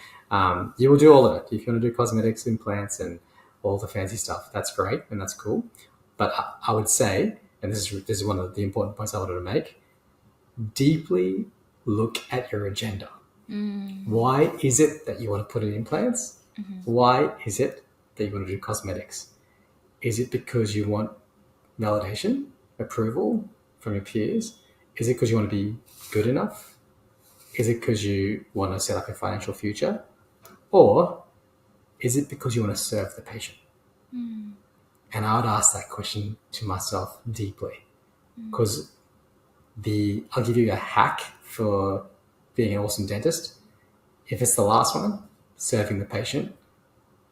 you will do all of it. If you want to do cosmetics, implants, and all the fancy stuff, that's great and that's cool. But I would say, and this is one of the important points I wanted to make, deeply look at your agenda. Why is it that you want to put in implants? Why is it that you want to do cosmetics? Is it because you want validation, approval from your peers? Is it because you want to be good enough? Is it because you want to set up a financial future? Or is it because you want to serve the patient? And I would ask that question to myself deeply, because I'll give you a hack for being an awesome dentist. If it's the last one, serving the patient,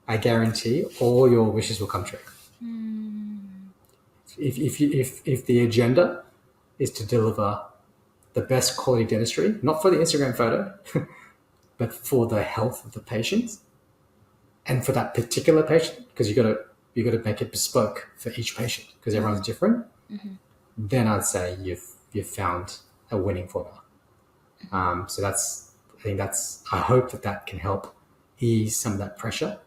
I guarantee all your wishes will come true. If the agenda is to deliver the best quality dentistry, not for the Instagram photo, but for the health of the patient and for that particular patient, because you got to make it bespoke for each patient because everyone's different. Then I'd say you've found a winning formula. So I hope that can help ease some of that pressure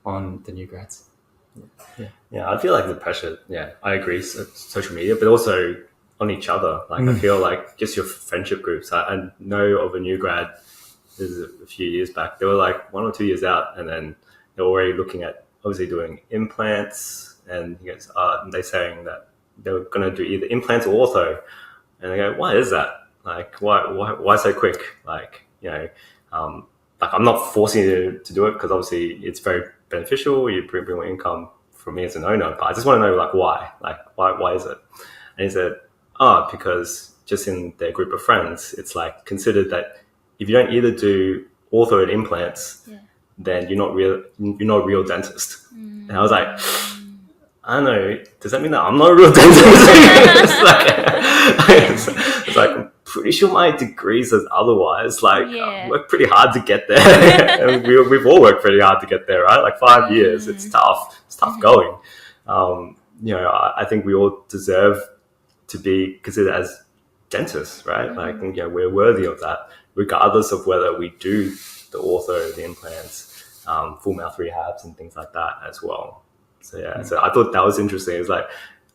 on the new grads. Yeah, I feel like the pressure, I agree, social media, but also on each other. I feel like just your friendship groups. I know of a new grad, this is a few years back, they were 1 or 2 years out, and then they're already looking at obviously doing implants, and they're saying that they were going to do either implants or ortho. And I go, why is that? Why so quick? I'm not forcing you to do it because obviously it's very beneficial. You bring more income for me as an owner, but I just want to know why? Why is it? And he said, because just in their group of friends, it's considered that if you don't either do ortho and implants, then you're not a real dentist. And I was like, I don't know, does that mean that I'm not a real dentist? It's like, I'm pretty sure my degree says otherwise. Like, I worked pretty hard to get there. And we've all worked pretty hard to get there, right? Like 5 years, it's tough. It's tough going. I think we all deserve to be considered as dentists, right? Like, we're worthy of that, regardless of whether we do the ortho, the implants, full mouth rehabs and things like that as well. So so I thought that was interesting. It's like,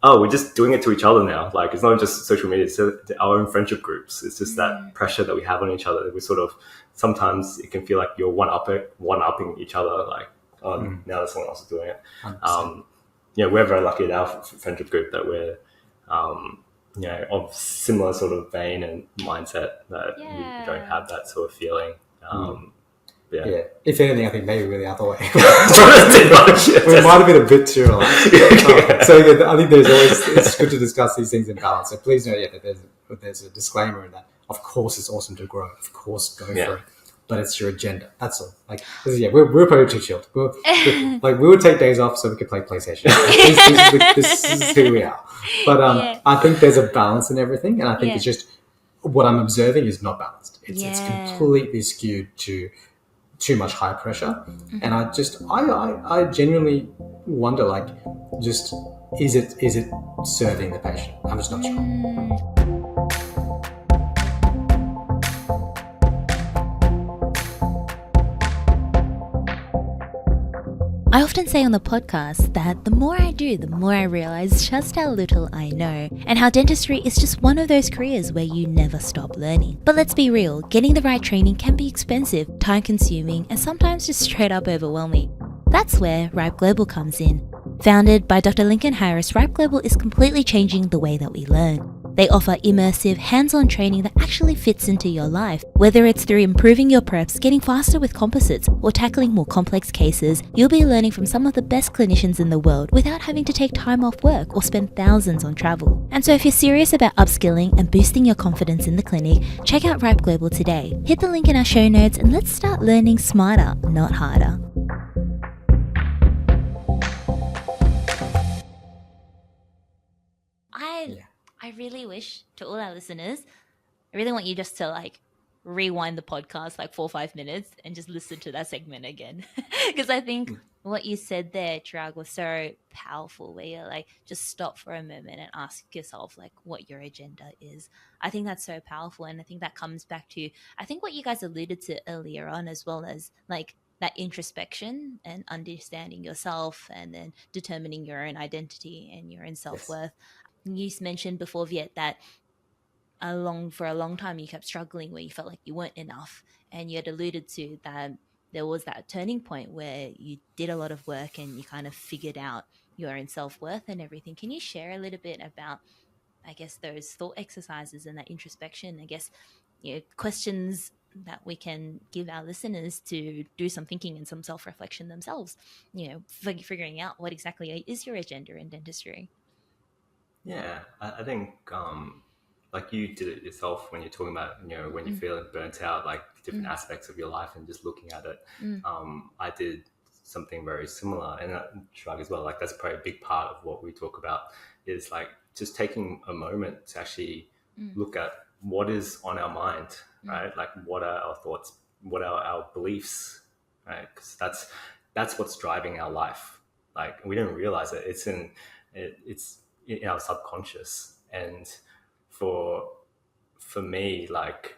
oh, we're just doing it to each other now. Like, it's not just social media, it's our own friendship groups. It's just that pressure that we have on each other. We sort of, sometimes it can feel like you're one-upping each other. Like, now that someone else is doing it. We're very lucky in our friendship group that we're, of similar sort of vein and mindset, that we don't have that sort of feeling. Yeah. If anything, I think maybe we're the other way. We might have been a bit too relaxed. So I think it's good to discuss these things in balance. So please know that there's a disclaimer in that. Of course, it's awesome to grow. Of course, go for it. But it's your agenda. That's all. Like, we're probably too chilled. We would take days off so we could play PlayStation. This is who we are. But I think there's a balance in everything, and I think it's just what I'm observing is not balanced. It's completely skewed to too much high pressure, and I genuinely wonder, like, just is it serving the patient? I'm just not sure. I often say on the podcast that the more I do, the more I realize just how little I know, and how dentistry is just one of those careers where you never stop learning. But let's be real, getting the right training can be expensive, time-consuming, and sometimes just straight up overwhelming. That's where Ripe Global comes in. Founded by Dr. Lincoln Harris, Ripe Global is completely changing the way that we learn. They offer immersive, hands-on training that actually fits into your life. Whether it's through improving your preps, getting faster with composites, or tackling more complex cases, you'll be learning from some of the best clinicians in the world without having to take time off work or spend thousands on travel. And so if you're serious about upskilling and boosting your confidence in the clinic, check out Ripe Global today. Hit the link in our show notes and let's start learning smarter, not harder. I really wish, to all our listeners, I really want you just to like rewind the podcast like 4 or 5 minutes and just listen to that segment again. Because I think what you said there, Chiraag, was so powerful, where you're like, just stop for a moment and ask yourself like what your agenda is. I think that's so powerful. And I think that comes back to, I think what you guys alluded to earlier on, as well as like that introspection and understanding yourself and then determining your own identity and your own self-worth. You mentioned before, Viet, that for a long time you kept struggling where you felt like you weren't enough, and you had alluded to that there was that turning point where you did a lot of work and you kind of figured out your own self-worth and everything. Can you share a little bit about, I guess, those thought exercises and that introspection, I guess, questions that we can give our listeners to do some thinking and some self-reflection themselves, figuring out what exactly is your agenda in dentistry? Yeah, I think like you did it yourself when you're talking about, when you're feeling burnt out, like different aspects of your life and just looking at it. I did something very similar, and Chiraag as well. Like, that's probably a big part of what we talk about, is like just taking a moment to actually look at what is on our mind, right? Like, what are our thoughts? What are our beliefs, right? Because that's what's driving our life. Like, we don't realize it. It's in our subconscious. And for me, like,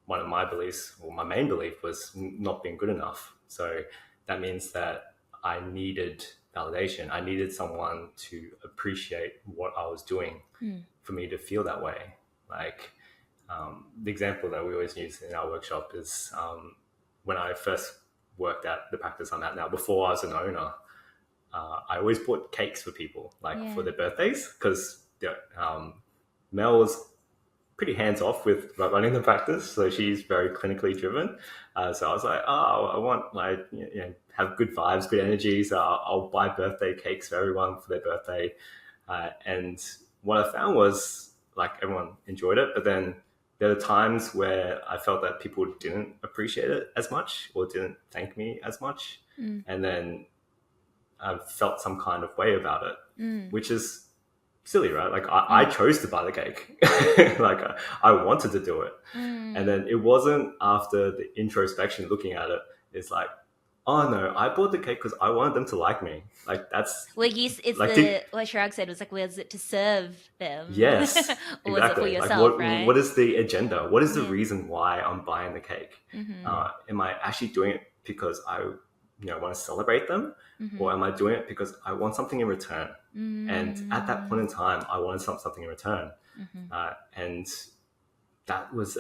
one of my beliefs, or my main belief, was not being good enough. So that means that I needed validation. I needed someone to appreciate what I was doing for me to feel that way. Like, the example that we always use in our workshop is when I first worked at the practice I'm at now, before I was an owner, I always bought cakes for people, for their birthdays, because Mel was pretty hands-off with running the practice, so she's very clinically driven. So I was like, I want have good vibes, good energy, so I'll buy birthday cakes for everyone for their birthday. And what I found was, like, everyone enjoyed it, but then there are times where I felt that people didn't appreciate it as much or didn't thank me as much. And then I've felt some kind of way about it, which is silly, right? Like I chose to buy the cake. Like I wanted to do it. And then it wasn't after the introspection looking at it, it's like, oh no, I bought the cake because I wanted them to like me. Like that's well, yes, it's like what Chiraag said was like, was it to serve them? yes, Or was it for exactly. yourself, Like right? what is the agenda? What is the reason why I'm buying the cake? Mm-hmm. Am I actually doing it because I want to celebrate them, or am I doing it because I want something in return? And at that point in time, I wanted something in return, and that was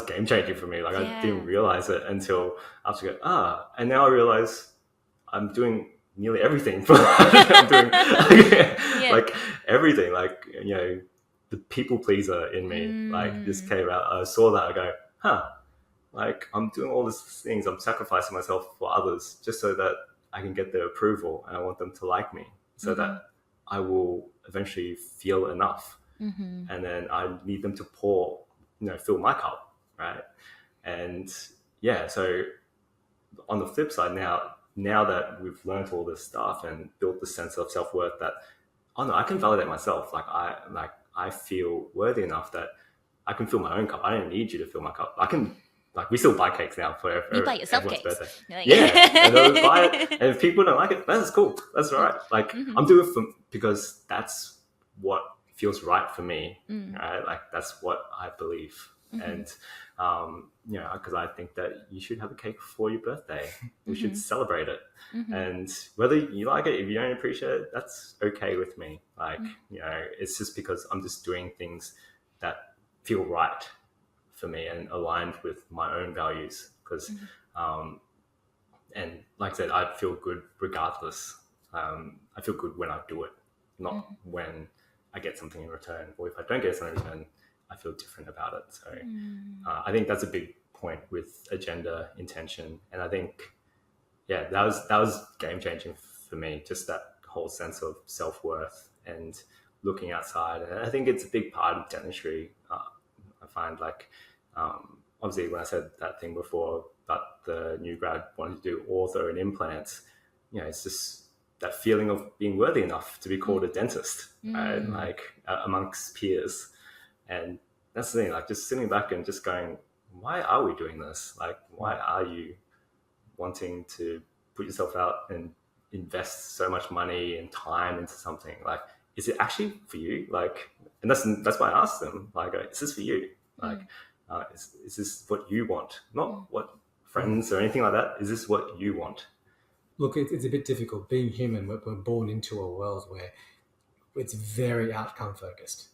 game changing for me. Like I didn't realize it until after and now I realize I'm doing nearly everything. I'm doing like everything. Like the people pleaser in me like just came out. I saw that. I go, like I'm doing all these things. I'm sacrificing myself for others just so that I can get their approval, and I want them to like me, so that I will eventually feel enough, and then I need them to fill my cup, right? And so on the flip side, now that we've learned all this stuff and built the sense of self-worth, that I can validate myself. Like I feel worthy enough that I can fill my own cup. I don't need you to fill my cup. I can. Like we still buy cakes now for you buy yourself everyone's cakes. birthday. Yeah, and they'll buy it. And if people don't like it, that's cool. That's all right. Like I'm doing it because that's what feels right for me. Right? Like that's what I believe. And because I think that you should have a cake for your birthday. We should celebrate it. And whether you like it, if you don't appreciate it, that's okay with me. Like it's just because I'm just doing things that feel right for me and aligned with my own values, because and like I said, I feel good regardless. I feel good when I do it, not when I get something in return, or if I don't get something in return, I feel different about it. So I think that's a big point with agenda, intention, and I think that was game changing for me, just that whole sense of self-worth and looking outside. And I think it's a big part of dentistry. I find like obviously when I said that thing before about the new grad wanting to do ortho and implants, it's just that feeling of being worthy enough to be called a dentist, right? Like amongst peers. And that's the thing, like just sitting back and just going, why are we doing this? Like, why are you wanting to put yourself out and invest so much money and time into something? Like, is it actually for you? Like, and that's why I asked them, like, is this for you? Like, is this what you want? Not what friends or anything like that. Is this what you want? Look, it's a bit difficult. Being human, we're born into a world where it's very outcome focused.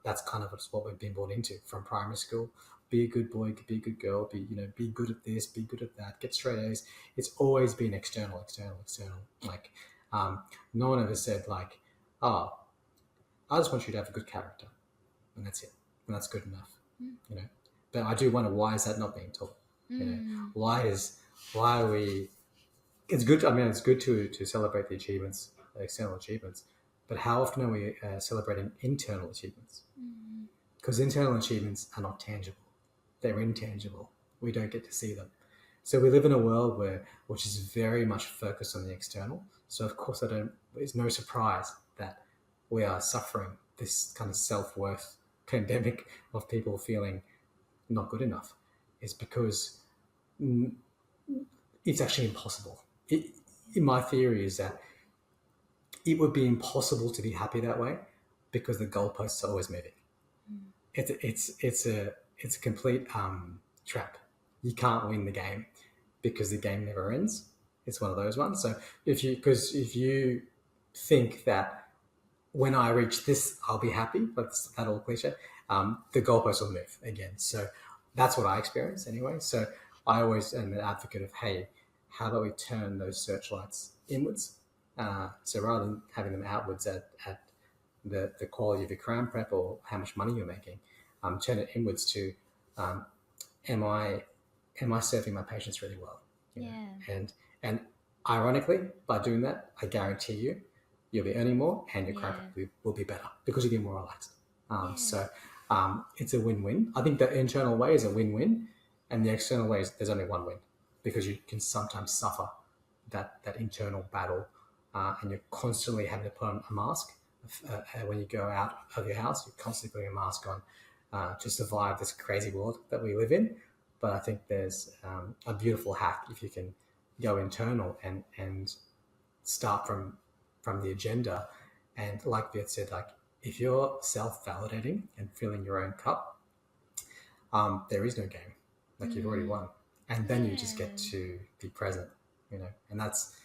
That's kind of what we've been born into from primary school. Be a good boy, be a good girl, be good at this, be good at that, get straight A's. It's always been external. Like, no one ever said like, I just want you to have a good character, and that's it, and that's good enough, But I do wonder, why is that not being taught? Why are we? It's good. I mean, it's good to celebrate the achievements, the external achievements, but how often are we celebrating internal achievements? Because internal achievements are not tangible; they're intangible. We don't get to see them. So we live in a world which is very much focused on the external. So of course, it's no surprise that we are suffering this kind of self-worth pandemic of people feeling not good enough. Is because it's actually impossible. My theory is that it would be impossible to be happy that way because the goalposts are always moving. It's a complete trap. You can't win the game because the game never ends. It's one of those ones. So if you think that when I reach this, I'll be happy, that's that old cliche, the goalposts will move again. So that's what I experience anyway. So I always am an advocate of, hey, how do we turn those searchlights inwards? So rather than having them outwards at the quality of your cram prep or how much money you're making, turn it inwards to, am I serving my patients really well? And ironically, by doing that, I guarantee you'll be earning more and your cram prep will be better because you'll be more relaxed. So it's a win-win. I think the internal way is a win-win, and the external way is there's only one win, because you can sometimes suffer that internal battle and you're constantly having to put on a mask. When you go out of your house, you're constantly putting a mask on to survive this crazy world that we live in. But I think there's a beautiful hack if you can go internal and start from the agenda. And like Viet said, like if you're self-validating and filling your own cup, there is no game. Like you've already won. And then you just get to be present, and that's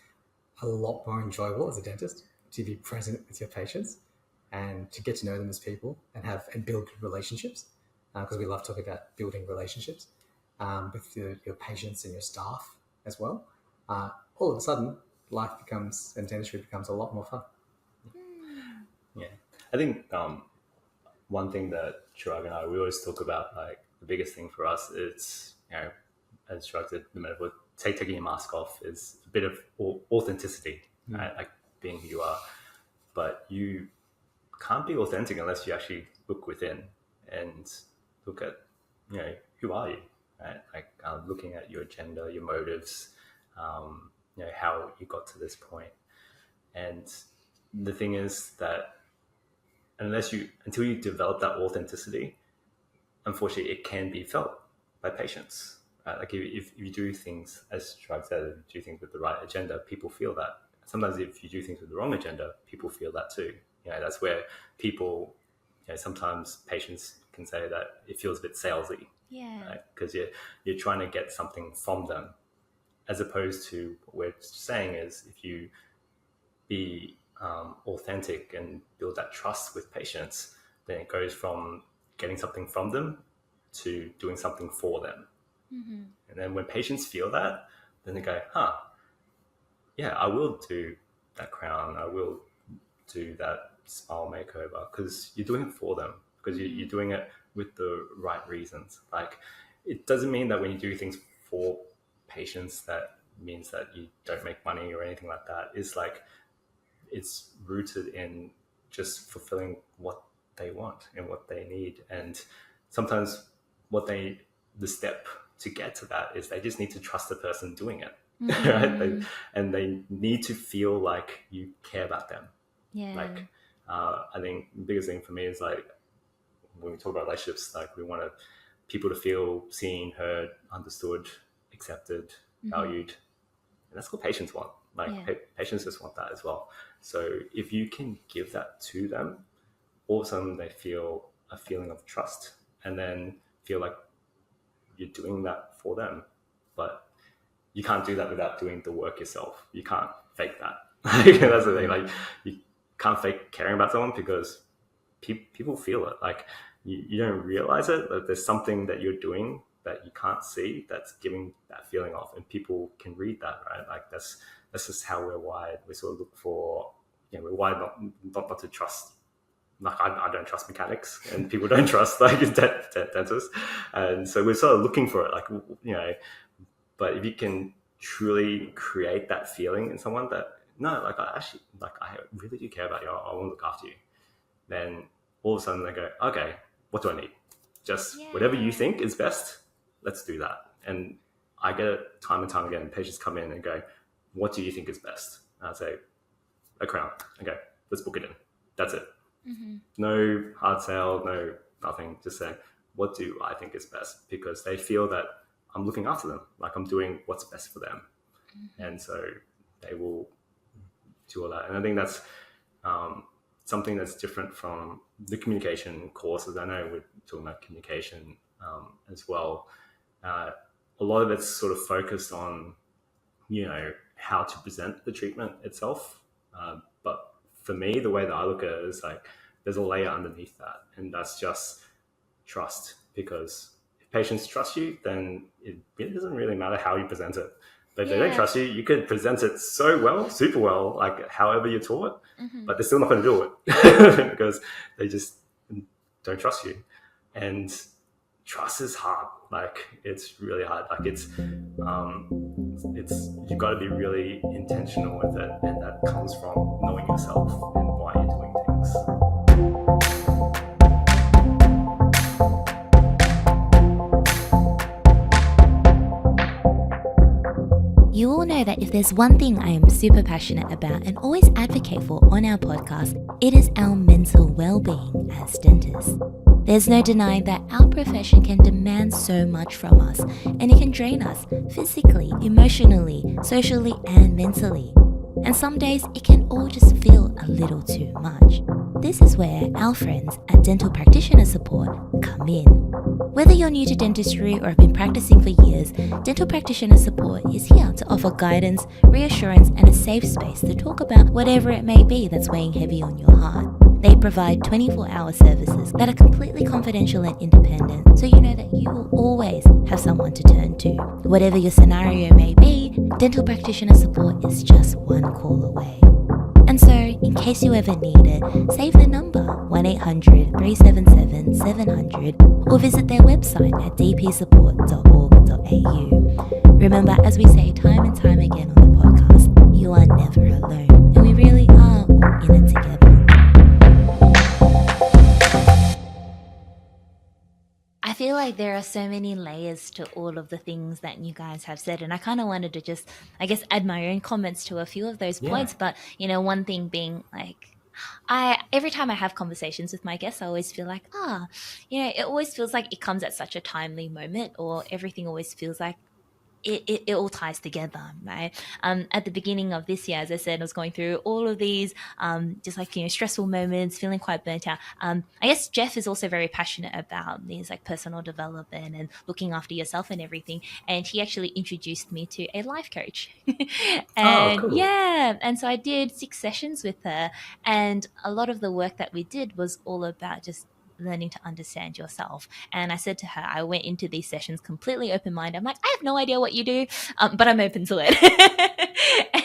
a lot more enjoyable as a dentist, to be present with your patients and to get to know them as people and build good relationships, because we love talking about building relationships with your patients and your staff as well. All of a sudden, life becomes and dentistry becomes a lot more fun. Yeah, I think one thing that Chiraag and we always talk about, like the biggest thing for us is, as Chiraag said, the metaphor, taking your mask off is a bit of authenticity, right? Like being who you are. But you can't be authentic unless you actually look within and look at, who are you, right? Like looking at your agenda, your motives, how you got to this point. And the thing is that until you develop that authenticity, unfortunately, it can be felt by patients. Right? Like if you do things, as Chiraag said, if you do things with the right agenda, people feel that. Sometimes if you do things with the wrong agenda, people feel that too. That's where people, sometimes patients can say that it feels a bit salesy. Yeah. Right? Because you're trying to get something from them, as opposed to what we're saying is if you be authentic and build that trust with patients, then it goes from getting something from them to doing something for them. Mm-hmm. And then when patients feel that, then they go, yeah, I will do that crown, I will do that smile makeover, because you're doing it for them, because you're doing it with the right reasons. Like, it doesn't mean that when you do things for patients, that means that you don't make money or anything like that. It's like, it's rooted in just fulfilling what they want and what they need. And sometimes the step to get to that is they just need to trust the person doing it. Right? And they need to feel like you care about them. Yeah. Like, I think the biggest thing for me is like, when we talk about relationships, like we want people to feel seen, heard, understood, accepted, valued. And that's what patients want. Like patients just want that as well. So if you can give that to them, all of a sudden they feel a feeling of trust, and then feel like you're doing that for them. But you can't do that without doing the work yourself. You can't fake that. That's the thing. Like, you can't fake caring about someone, because people feel it. Like, you don't realize it, but there's something that you're doing that you can't see that's giving that feeling off, and people can read that, right? Like, that's just how we're wired. We sort of look for, we're wired not to trust. Like, I don't trust mechanics, and people don't trust like dentists, and so we're sort of looking for it, like, But if you can truly create that feeling in someone that, no, like, I really do care about you, I want to look after you, then all of a sudden they go, okay, what do I need? Just whatever you think is best, let's do that. And I get it time and time again. Patients come in and go, what do you think is best? And I say, a crown. Okay, let's book it in. That's it. Mm-hmm. No hard sell, no nothing. Just say, what do I think is best? Because they feel that I'm looking after them, like I'm doing what's best for them. Mm-hmm. And so they will do all that. And I think that's something that's different from the communication courses. I know we're talking about communication as well. A lot of it's sort of focused on, how to present the treatment itself. But for me, the way that I look at it is like, there's a layer underneath that. And that's just trust, because if patients trust you, then it doesn't really matter how you present it. But if they don't trust you, you could present it so well, super well, like however you're taught, but they're still not going to do it because they just don't trust you. And trust is hard. Like, it's really hard. Like, it's you've got to be really intentional with it, and that comes from knowing yourself and why you're doing things. You all know know that if there's one thing I am super passionate about and always advocate for on our podcast, it is our mental well-being as dentists. There's no denying that our profession can demand so much from us, and it can drain us physically, emotionally, socially, and mentally. And some days it can all just feel a little too much. This is where our friends at Dental Practitioner Support come in. Whether you're new to dentistry or have been practicing for years, Dental Practitioner Support is here to offer guidance, reassurance, and a safe space to talk about whatever it may be that's weighing heavy on your heart. They provide 24-hour services that are completely confidential and independent, so you know that you will always have someone to turn to. Whatever your scenario may be, Dental Practitioner Support is just one call away. And so, in case you ever need it, save the number 1-800-377-700 or visit their website at dpsupport.org.au. Remember, as we say time and time again on the podcast, you are never alone, and we really are all in it together. I feel like there are so many layers to all of the things that you guys have said, and I kind of wanted to just, I guess, add my own comments to a few of those points. But, you know, one thing being like, every time I have conversations with my guests, I always feel like, you know, it always feels like it comes at such a timely moment, or everything always feels like it all ties together, right? At the beginning of this year, as I said, I was going through all of these just like, you know, stressful moments, feeling quite burnt out. I guess Jeff is also very passionate about these like personal development and looking after yourself and everything. And he actually introduced me to a life coach. And cool. yeah, and so I did 6 sessions with her, and a lot of the work that we did was all about just learning to understand yourself. And I said to her, I went into these sessions completely open-minded. I'm like, I have no idea what you do, but I'm open to it.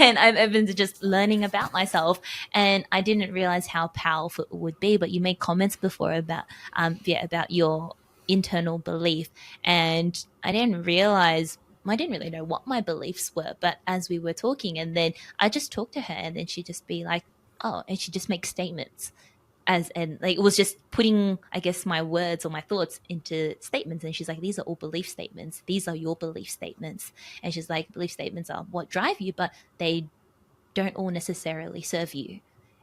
And I'm open to just learning about myself. And I didn't realize how powerful it would be. But you made comments before about your internal belief. And I didn't really know what my beliefs were. But as we were talking, and then I just talked to her, and then she'd just be like, oh, and she'd just make statements. And like, it was just putting, I guess, my words or my thoughts into statements. And she's like, these are all belief statements. These are your belief statements. And she's like, belief statements are what drive you, but they don't all necessarily serve you.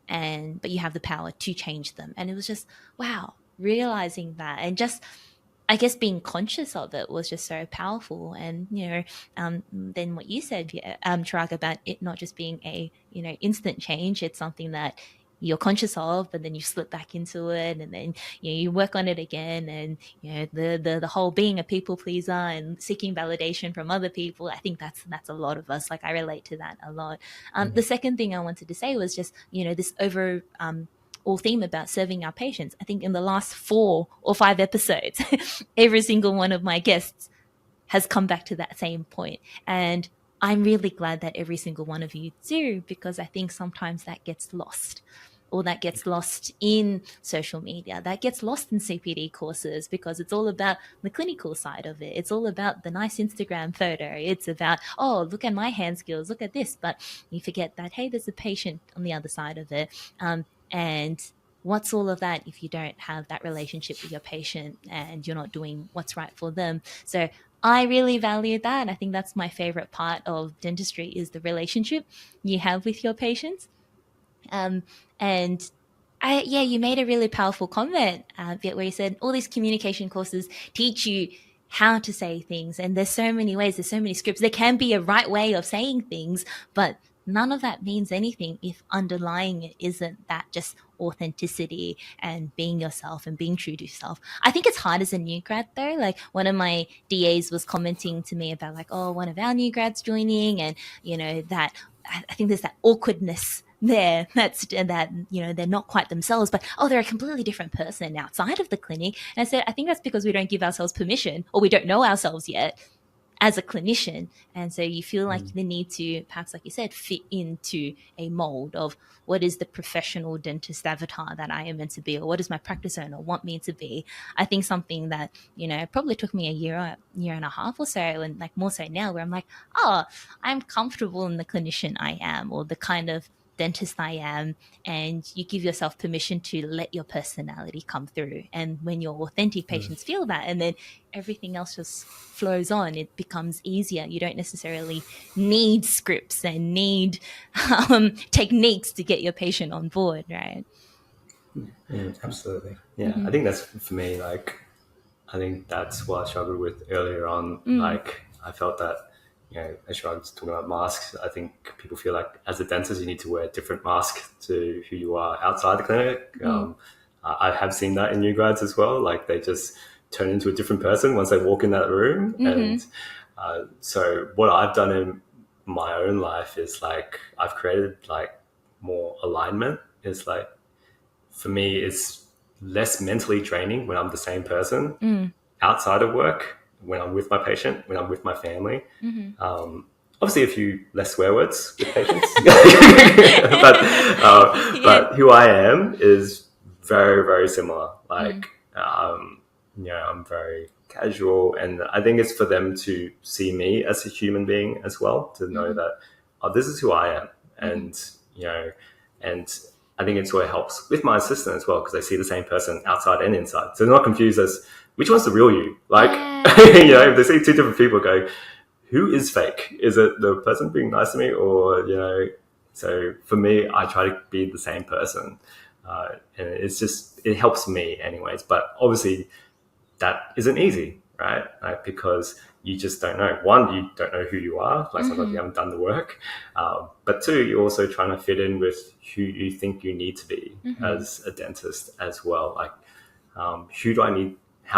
But you have the power to change them. And it was just, wow, realizing that, and just, I guess, being conscious of it was just so powerful. And, you know, then what you said, Chiraag, about it not just being a, you know, instant change, it's something that you're conscious of, but then you slip back into it, and then, you know, you work on it again. And, you know, the whole being a people pleaser and seeking validation from other people, I think that's a lot of us. Like, I relate to that a lot. The second thing I wanted to say was just, you know, this all theme about serving our patients. I think in the last 4 or 5 episodes, every single one of my guests has come back to that same point. And I'm really glad that every single one of you do, because I think sometimes that gets lost. Or that gets lost in social media, that gets lost in CPD courses, because it's all about the clinical side of it. It's all about the nice Instagram photo. It's about, oh, look at my hand skills, look at this. But you forget that, hey, there's a patient on the other side of it. And what's all of that if you don't have that relationship with your patient and you're not doing what's right for them? So I really value that. I think that's my favorite part of dentistry, is the relationship you have with your patients. And you made a really powerful comment, Viet, where you said all these communication courses teach you how to say things, and there's so many ways, there's so many scripts. There can be a right way of saying things, but none of that means anything if underlying it isn't that just authenticity and being yourself and being true to yourself. I think it's hard as a new grad though. Like, one of my DAs was commenting to me about like, oh, one of our new grads joining, and, you know, that I think there's that awkwardness there, that, you know, they're not quite themselves, but they're a completely different person outside of the clinic. And I said, I think that's because we don't give ourselves permission, or we don't know ourselves yet as a clinician. And so you feel like the need to, perhaps like you said, fit into a mold of what is the professional dentist avatar that I am meant to be, or what does my practice owner want me to be. I think something that, you know, probably took me a year and a half or so, and like more so now, where I'm like, I'm comfortable in the clinician I am, or the kind of dentist I am, and you give yourself permission to let your personality come through. And when your authentic patients feel that, and then everything else just flows on, it becomes easier. You don't necessarily need scripts and need techniques to get your patient on board, right? Absolutely. Yeah, I think that's for me. Like, I think that's what I struggled with earlier on. Like, I felt that, as Chiraag was talking about masks, I think people feel like as a dentist, you need to wear a different mask to who you are outside the clinic. I have seen that in new grads as well. Like, they just turn into a different person once they walk in that room. And so what I've done in my own life is like, I've created like more alignment. It's like, for me, it's less mentally draining when I'm the same person outside of work, when I'm with my patient, when I'm with my family. Obviously, a few less swear words with patients, but who I am is very, very similar. Like, I'm very casual, and I think it's for them to see me as a human being as well, to know that, this is who I am, and and I think it's what helps with my assistant as well, because they see the same person outside and inside. So they're not confused as which one's the real you. Like, if they see two different people, go, who is fake? Is it the person being nice to me, or, so for me, I try to be the same person. And it helps me anyways. But obviously that isn't easy, right? Like, because you just don't know. One, you don't know who you are. Like, sometimes you haven't done the work. But two, you're also trying to fit in with who you think you need to be as a dentist as well. Like, how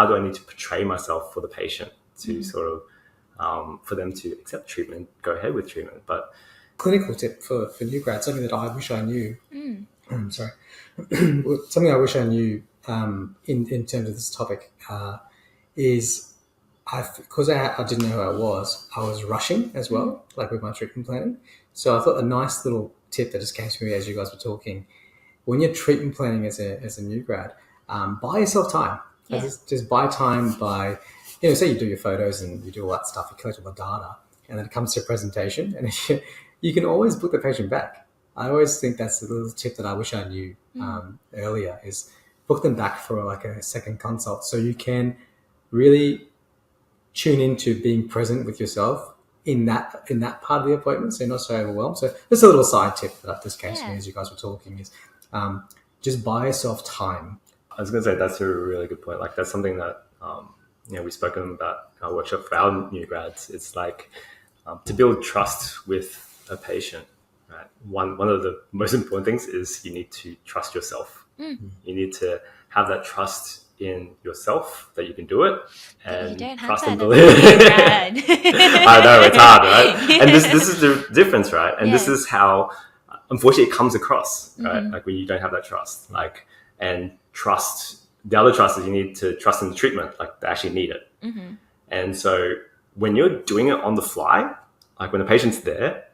do I need to portray myself for the patient to sort of, for them to accept treatment, go ahead with treatment. But clinical tip for new grads, something that I wish I knew. Sorry. Something I wish I knew in terms of this topic is, because I didn't know who I was rushing as well, like with my treatment planning. So I thought a nice little tip that just came to me as you guys were talking, when you're treatment planning as a new grad, buy yourself time. Just buy time by, say you do your photos and you do all that stuff, you collect all the data, and then it comes to a presentation, and you can always book the patient back. I always think that's a little tip that I wish I knew earlier, is book them back for like a second consult, so you can really tune into being present with yourself in that part of the appointment, so you're not so overwhelmed. So just a little side tip that just came to me as you guys were talking is, just buy yourself time. I was going to say that's a really good point. Like, that's something that we've spoken about in our workshop for our new grads. It's like, to build trust with a patient. Right? One of the most important things is you need to trust yourself. You need to have that trust in yourself that you can do it, and you don't trust have and that believe. I know it's hard, right? And this is the difference, right? And this is how, unfortunately, it comes across, right? Like, when you don't have that trust, like, and trust. The other trust is you need to trust in the treatment, like they actually need it. And so when you're doing it on the fly, like when the patient's there,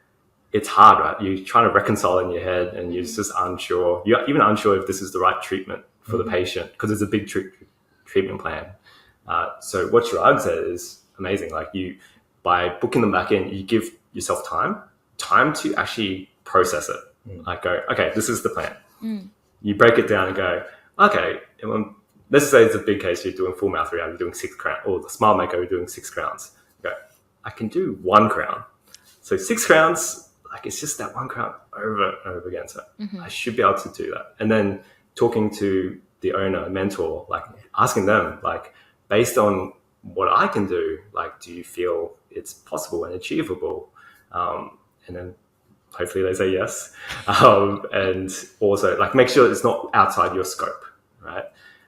it's hard, right? You're trying to reconcile in your head, and you're just unsure. You're even unsure if this is the right treatment for the patient, because it's a big treatment plan. So what Chiraag said is amazing. Like, by booking them back in, you give yourself time to actually process it. Like, go, okay, this is the plan. You break it down and go, okay, let's say it's a big case, you're doing full mouth rehab, you're doing 6 crowns, or the smile maker, you're doing 6 crowns. You go, I can do 1 crown. So 6 crowns, like, it's just that 1 crown over and over again. So I should be able to do that. And then talking to the owner, mentor, like asking them, like, based on what I can do, like, do you feel it's possible and achievable? And then hopefully they say yes. And also, like, make sure it's not outside your scope, right?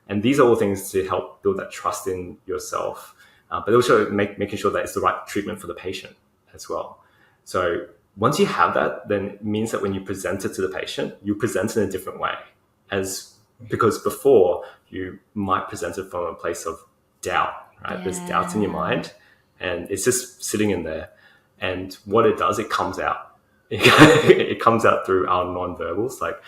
And these are all things to help build that trust in yourself, but also making sure that it's the right treatment for the patient as well. So once you have that, then it means that when you present it to the patient, you present it in a different way, because before you might present it from a place of doubt, right? There's doubts in your mind, and it's just sitting in there. And what it does, it comes out. It comes out through our non-verbals. Like,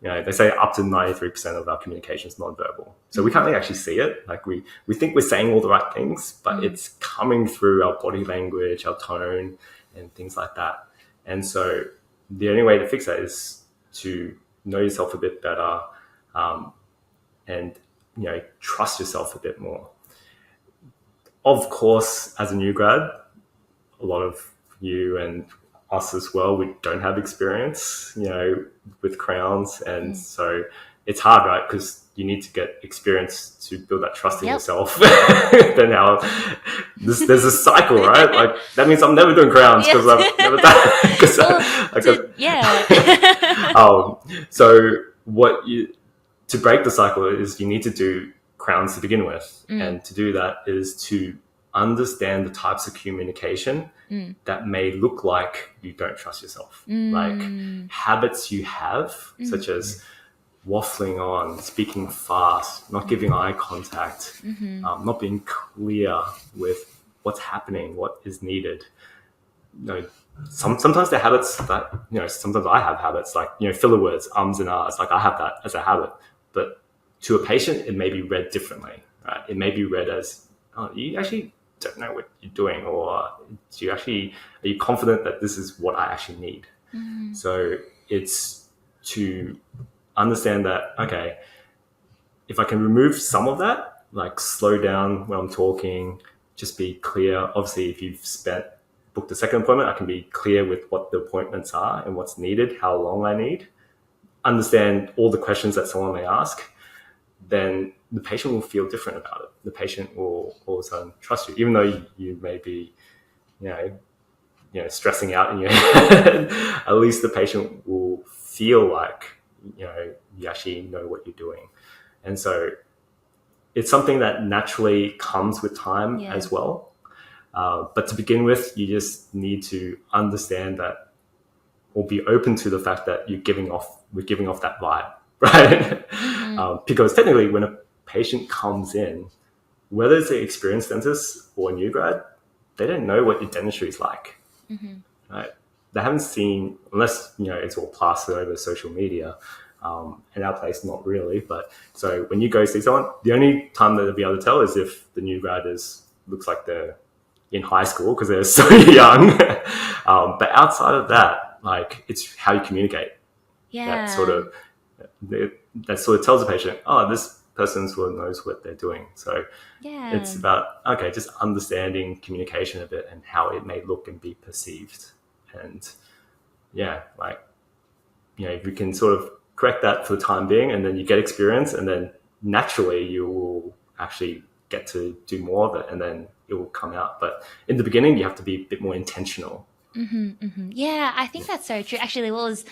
they say up to 93% of our communication is non-verbal. So we can't actually see it. Like, we think we're saying all the right things, but it's coming through our body language, our tone, and things like that. And so the only way to fix that is to know yourself a bit better, and trust yourself a bit more. Of course, as a new grad, a lot of you and us as well, we don't have experience, with crowns, and so it's hard, right? Because you need to get experience to build that trust in yourself. Then now there's a cycle, right? Like that means I'm never doing crowns because I've never done. So to break the cycle is you need to do crowns to begin with, and to do that is to understand the types of communication that may look like you don't trust yourself, like habits you have, such as waffling on, speaking fast, not giving eye contact, not being clear with what's happening, what is needed. Sometimes the habits that, sometimes I have habits like, filler words, ums and ahs, like I have that as a habit. But to a patient, it may be read differently, right? It may be read as, oh, you actually don't know what you're doing, or are you confident that this is what I actually need? So it's to understand that, okay, if I can remove some of that, like slow down when I'm talking, just be clear. Obviously, if you've booked a second appointment, I can be clear with what the appointments are and what's needed, how long I need, understand all the questions that someone may ask, then the patient will feel different about it. The patient will all of a sudden trust you, even though you may be, stressing out in your head. At least the patient will feel like, you actually know what you're doing. And so it's something that naturally comes with time as well. But to begin with, you just need to understand that, or be open to the fact that we're giving off that vibe, right? Because technically when a patient comes in, whether it's an experienced dentist or a new grad, they don't know what your dentistry is like, right? They haven't seen, unless, it's all plastered over social media. In our place, not really. But so when you go see someone, the only time that they'll be able to tell is if the new grad looks like they're in high school because they're so young. But outside of that, like, it's how you communicate. That sort of tells the patient, oh, this person sort of knows what they're doing. So it's about, okay, just understanding communication a bit and how it may look and be perceived. And if we can sort of correct that for the time being, and then you get experience, and then naturally you will actually get to do more of it, and then it will come out. But in the beginning, you have to be a bit more intentional. Yeah, I think that's so true. Actually, what was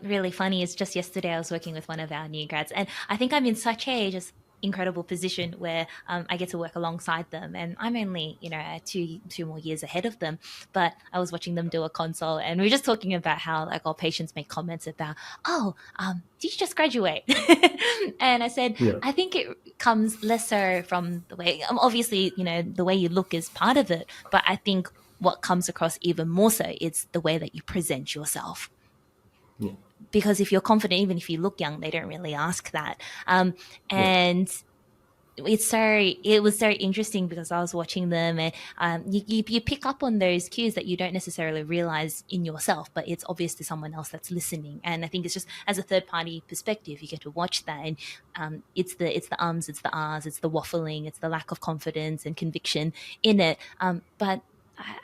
really funny is just yesterday I was working with one of our new grads, and I think I'm in such a just incredible position where I get to work alongside them, and I'm only two more years ahead of them. But I was watching them do a consult, and we were just talking about how, like, our patients make comments about, did you just graduate? And I said, I think it comes less so from the way, obviously, the way you look is part of it, but I think what comes across even more so is the way that you present yourself. Because if you're confident, even if you look young, they don't really ask that. And it was so interesting because I was watching them, and you pick up on those cues that you don't necessarily realize in yourself, but it's obvious to someone else that's listening. And I think it's just, as a third party perspective, you get to watch that, and it's the ums, it's the ahs, it's the waffling, it's the lack of confidence and conviction in it. But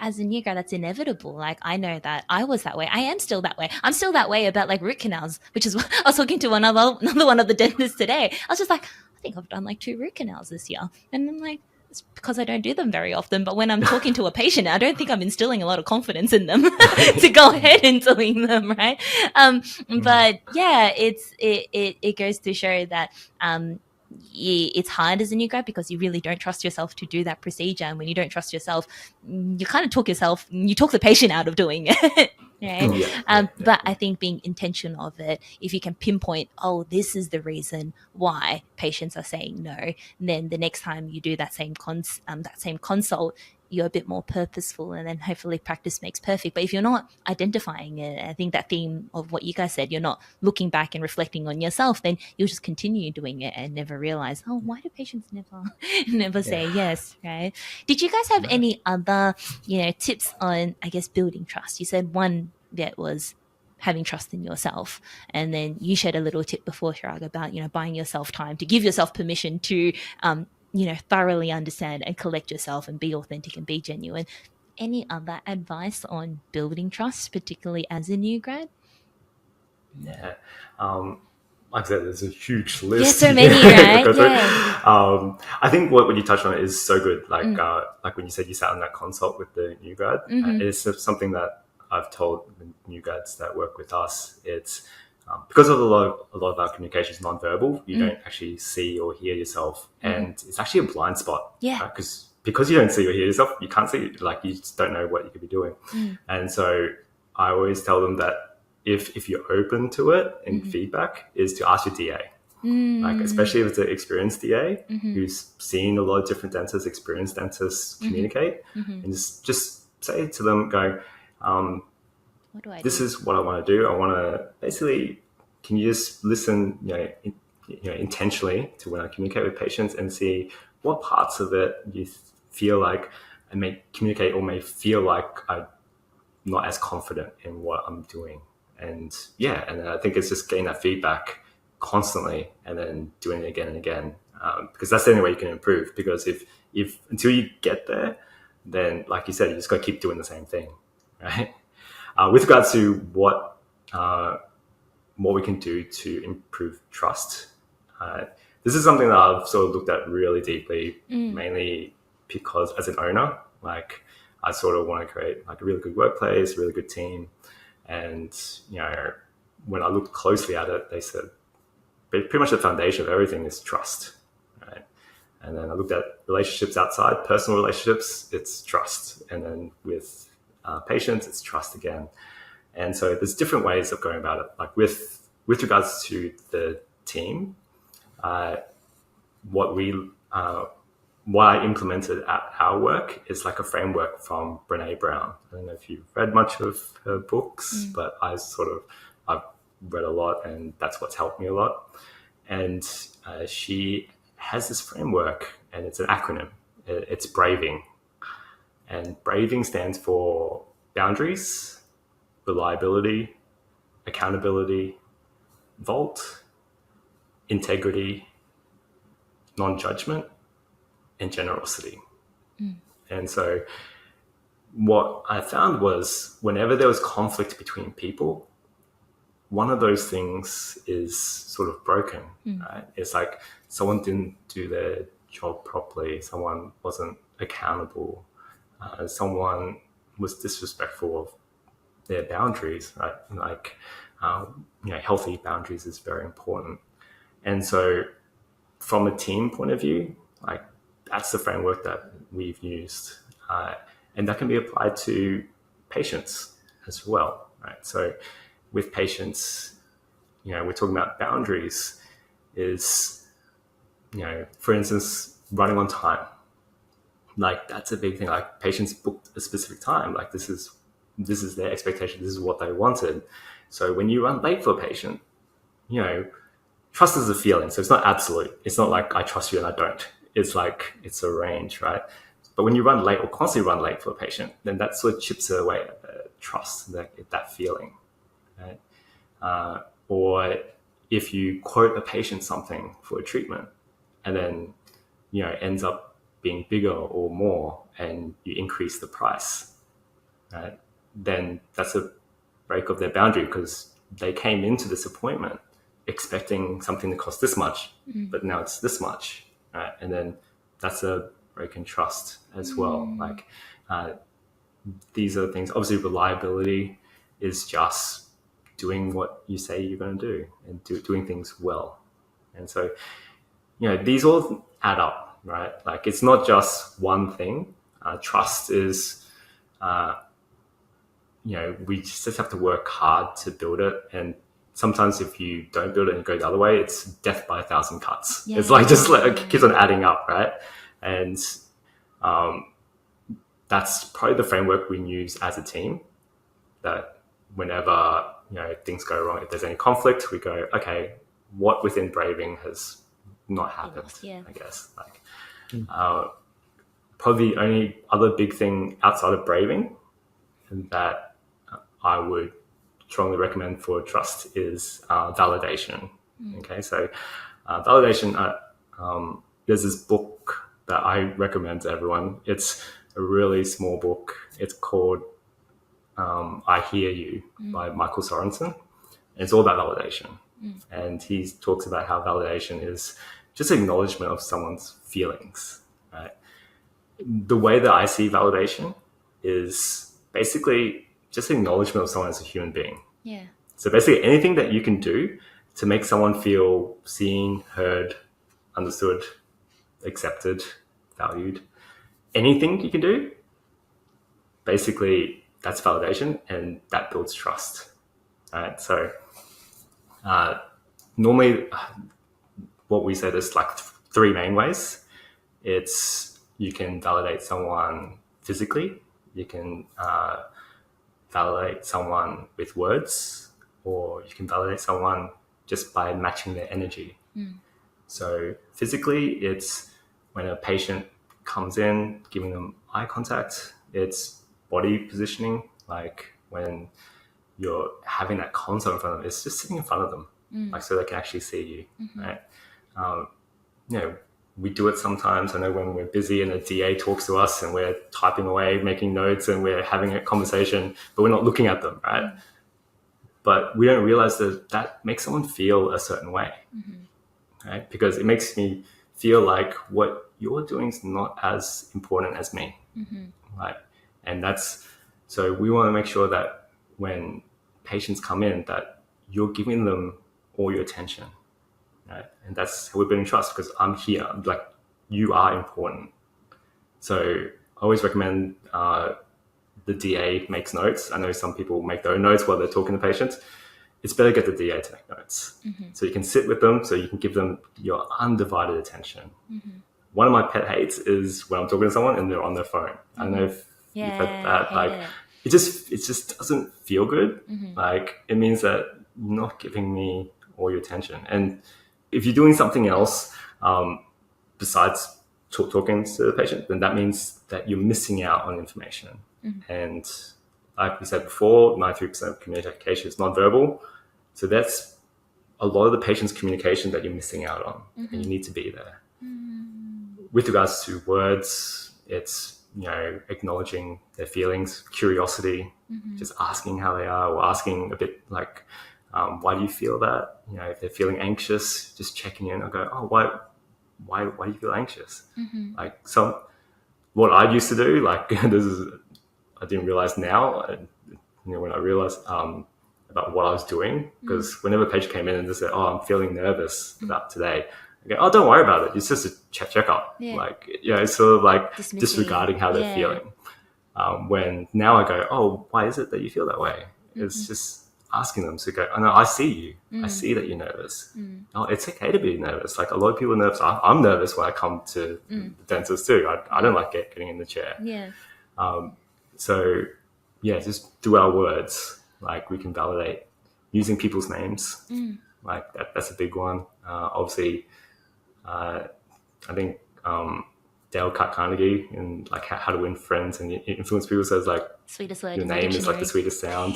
as a new grad, that's inevitable. Like, I know that I was that way. I am still that way. I'm still that way about, like, root canals, which is what I was talking to another one of the dentists today. I was just like, I think I've done like 2 root canals this year. And I'm like, it's because I don't do them very often. But when I'm talking to a patient, I don't think I'm instilling a lot of confidence in them to go ahead and doing them, right? But yeah, it goes to show that it's hard as a new grad because you really don't trust yourself to do that procedure. And when you don't trust yourself, you kind of talk the patient out of doing it. Right? But I think being intentional of it, if you can pinpoint, this is the reason why patients are saying no, then the next time you do that same consult, you're a bit more purposeful, and then hopefully practice makes perfect. But if you're not identifying it, I think that theme of what you guys said, you're not looking back and reflecting on yourself, then you'll just continue doing it and never realize, why do patients never say yes, right? Did you guys have any other, tips on, I guess, building trust? You said one bit was having trust in yourself. And then you shared a little tip before, Chiraag, about, buying yourself time to give yourself permission to, thoroughly understand and collect yourself and be authentic and be genuine. Any other advice on building trust, particularly as a new grad? Yeah. Like I said, there's a huge list. Yeah, so many, right? Yeah. I think what you touched on is so good. Like when you said you sat on that consult with the new grad, it's something that I've told the new grads that work with us. It's because of a lot of our communication is nonverbal. You don't actually see or hear yourself, and it's actually a blind spot. Yeah. Right? Because you don't see or hear yourself, you can't see. Like you just don't know what you could be doing. And so I always tell them that if you're open to it and feedback, is to ask your DA. Like especially if it's an experienced DA who's seen a lot of different dentists, experienced dentists communicate, and just say to them, go, what do I this do? is what I want to do. I want to basically, can you just listen, intentionally to when I communicate with patients and see what parts of it you feel like I may communicate or may feel like I'm not as confident in what I'm doing. And and I think it's just getting that feedback constantly and then doing it again and again, because that's the only way you can improve. Because if until you get there, then like you said, you just got to keep doing the same thing, right? With regards to what we can do to improve trust, this is something that I've sort of looked at really deeply, mainly because as an owner, like I sort of want to create like a really good workplace, a really good team. And, when I looked closely at it, they said pretty much the foundation of everything is trust, right? And then I looked at relationships outside, personal relationships, it's trust. And then with patients, it's trust again. And so there's different ways of going about it. Like with regards to the team, what I implemented at our work is like a framework from Brene Brown. I don't know if you've read much of her books, but I've read a lot, and that's what's helped me a lot. And she has this framework, and it's an acronym. It's BRAVING. And BRAVING stands for boundaries, reliability, accountability, vault, integrity, non-judgment, and generosity. And so what I found was whenever there was conflict between people, one of those things is sort of broken, right? It's like someone didn't do their job properly, someone wasn't accountable, someone was disrespectful of their boundaries, right? Like, healthy boundaries is very important. And so from a team point of view, like that's the framework that we've used. And that can be applied to patients as well, right? So with patients, we're talking about boundaries is, for instance, running on time. Like that's a big thing. Like patients booked a specific time. Like this is their expectation. This is what they wanted. So when you run late for a patient, trust is a feeling. So it's not absolute. It's not like I trust you and I don't. It's like it's a range, right? But when you run late or constantly run late for a patient, then that sort of chips away at the trust, that feeling, right? Or if you quote a patient something for a treatment and then, ends up being bigger or more and you increase the price, right? Then that's a break of their boundary because they came into this appointment expecting something to cost this much, but now it's this much, right? And then that's a break in trust as well. Like these are the things. Obviously, reliability is just doing what you say you're going to do and doing things well. And so, these all add up, right? Like it's not just one thing. Trust is, we just have to work hard to build it. And sometimes if you don't build it and go the other way, it's death by 1,000 cuts. Yeah. It's like just like it keeps on adding up, right? And that's probably the framework we use as a team. That whenever things go wrong, if there's any conflict, we go, okay, what within braving has not happened? Yeah. I guess probably the only other big thing outside of braving that I would strongly recommend for trust is validation. Okay, so validation, there's this book that I recommend to everyone. It's a really small book. It's called I Hear You by Michael Sorensen. And it's all about validation. And he talks about how validation is just acknowledgement of someone's feelings, right? The way that I see validation is basically just acknowledgement of someone as a human being. Yeah. So basically anything that you can do to make someone feel seen, heard, understood, accepted, valued, anything you can do, basically that's validation, and that builds trust. Right? So normally what we say, there's like three main ways. It's you can validate someone physically, you can validate someone with words, or you can validate someone just by matching their energy. So physically, it's when a patient comes in, giving them eye contact. It's body positioning, like when you're having that console in front of them, it's just sitting in front of them, like so they can actually see you, right? We do it sometimes. I know when we're busy and a DA talks to us and we're typing away, making notes, and we're having a conversation, but we're not looking at them, right? But we don't realize that that makes someone feel a certain way, right? Because it makes me feel like what you're doing is not as important as me, right? And so we want to make sure that when patients come in, that you're giving them all your attention, right? And that's how we're building trust, because I'm here, like you are important. So I always recommend the DA makes notes. I know some people make their own notes while they're talking to patients. It's better to get the DA to make notes. So you can sit with them, so you can give them your undivided attention. One of my pet hates is when I'm talking to someone and they're on their phone. I don't know if you've heard that. Like it just doesn't feel good. Like it means that you're not giving me all your attention. And if you're doing something else besides talking to the patient, then that means that you're missing out on information. And like we said before, 93% of communication is nonverbal. So that's a lot of the patient's communication that you're missing out on, and you need to be there. With regards to words, it's, acknowledging their feelings, curiosity, just asking how they are, or asking a bit like, why do you feel that? If they're feeling anxious, just checking in. I go, oh, why do you feel anxious? Like what I used to do, like I didn't realize now, when I realized about what I was doing, because whenever a patient came in and they said, oh, I'm feeling nervous about today, I go, oh, don't worry about it. It's just a checkup. It's sort of like disregarding how they're feeling. When now I go, oh, why is it that you feel that way? It's just asking them to go, oh, no, I see you. I see that you're nervous. Oh, it's okay to be nervous. Like a lot of people are nervous. I'm nervous when I come to the dentist too. I don't like getting in the chair. So, just through our words, like we can validate using people's names. Like that's a big one. Obviously, I think Dale Carnegie in like How to Win Friends and Influence People says like sweetest word your in the name is like dictionary. the sweetest sound.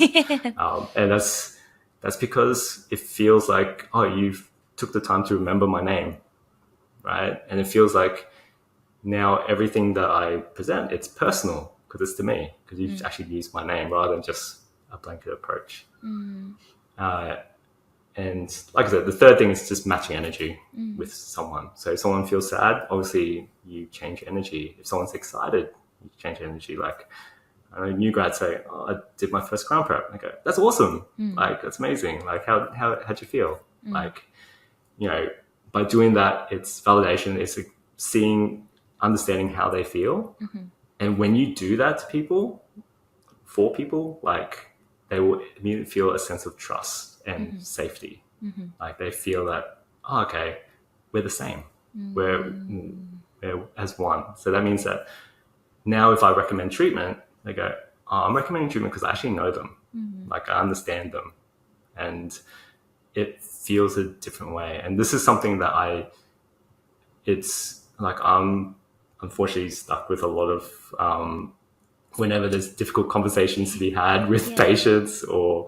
And that's because it feels like, oh, you've took the time to remember my name, right? And it feels like now everything that I present, it's personal because it's to me, because you've actually used my name rather than just a blanket approach. And like I said, the third thing is just matching energy with someone. So if someone feels sad, obviously you change energy. If someone's excited, you change energy. Like I know new grads say, oh, I did my first crown prep. I go, that's awesome. Like, that's amazing. Like how'd you feel? Like, by doing that, it's validation. It's understanding how they feel. And when you do that to people, for people, like they will immediately feel a sense of trust and safety. Like they feel that, oh, okay, we're the same. We're as one. So that means that now if I recommend treatment, they go, oh, I'm recommending treatment because I actually know them. Like I understand them. And it feels a different way. And this is something that it's like I'm unfortunately stuck with a lot of whenever there's difficult conversations to be had with patients or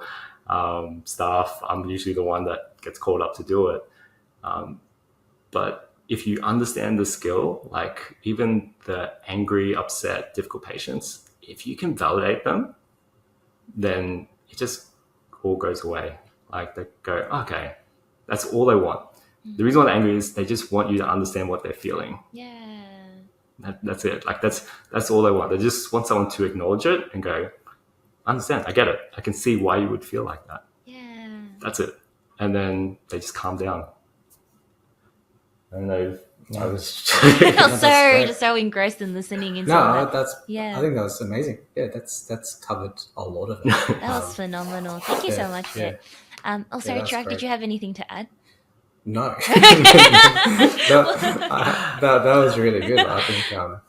staff, I'm usually the one that gets called up to do it. But if you understand the skill, like even the angry, upset, difficult patients, if you can validate them, then it just all goes away. Like they go, okay, that's all they want. The reason why they're angry is they just want you to understand what they're feeling. Yeah. That's it. Like that's all they want. They just want someone to acknowledge it and go, understand, I get it. I can see why you would feel like that. Yeah. That's it. And then they just calm down. And I was I felt so engrossed in listening into that. I think that was amazing. Yeah, that's covered a lot of it. That was phenomenal. Thank you so much, Viet. Sorry, Chiraag, did you have anything to add? No. that was really good. I think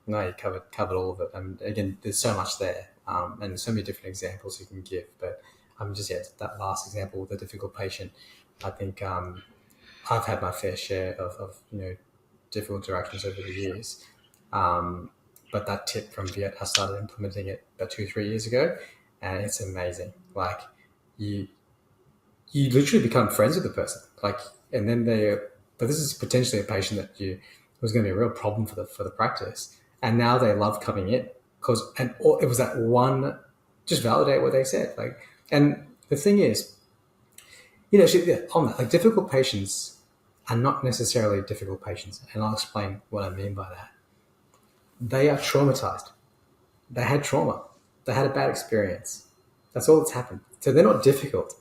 no, you covered all of it. And again, there's so much there, and so many different examples you can give. But just that last example with the difficult patient, I think I've had my fair share of difficult interactions over the years. But that tip from Viet, I started implementing it about 2-3 years ago, and it's amazing. Like you literally become friends with the person. Like, and then but this is potentially a patient that was going to be a real problem for the practice, and now they love coming in it was that one, just validate what they said. Like, and the thing is, on that, like difficult patients are not necessarily difficult patients, and I'll explain what I mean by that. They are traumatized. They had trauma. They had a bad experience. That's all that's happened. So they're not difficult.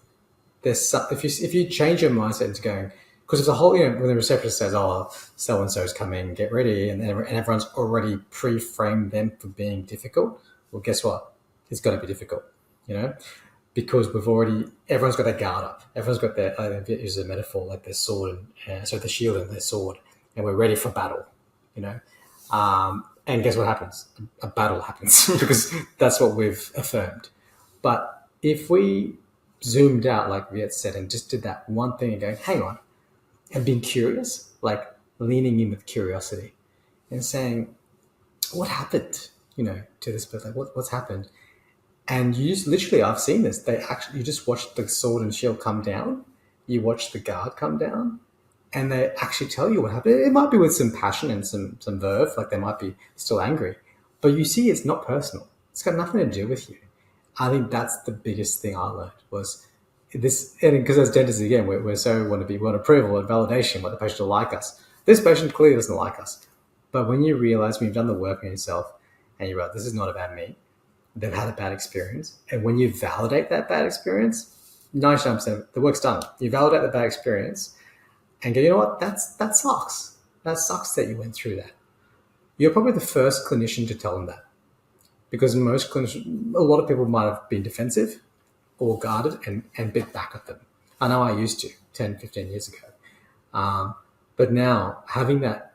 If you change your mindset into going, because it's a whole, when the receptionist says, "Oh, so and so's coming, get ready," and everyone's already pre-framed them for being difficult. Well, guess what? It's got to be difficult, because everyone's got their guard up. Everyone's got their, I use a metaphor like their sword, the shield and their sword, and we're ready for battle, and guess what happens? A battle happens because that's what we've affirmed. But if we zoomed out, like Viet said, and just did that one thing and going, hang on, and being curious, like leaning in with curiosity and saying, what happened, to this person? Like, what's happened? And you just literally, I've seen this. You just watch the sword and shield come down. You watch the guard come down, and they actually tell you what happened. It might be with some passion and some verve, like they might be still angry, but you see, it's not personal. It's got nothing to do with you. I think that's the biggest thing I learned was this, and because as dentists, again, we want approval and validation, what the patient will like us. This patient clearly doesn't like us. But when you realize, when you've done the work on yourself and you're right, this is not about me, they've had a bad experience. And when you validate that bad experience, 99% the work's done. You validate the bad experience and go, you know what, that sucks. That sucks that you went through that. You're probably the first clinician to tell them that. Because most clinicians, a lot of people might have been defensive or guarded and bit back at them. I know I used to 10, 15 years ago. But now having that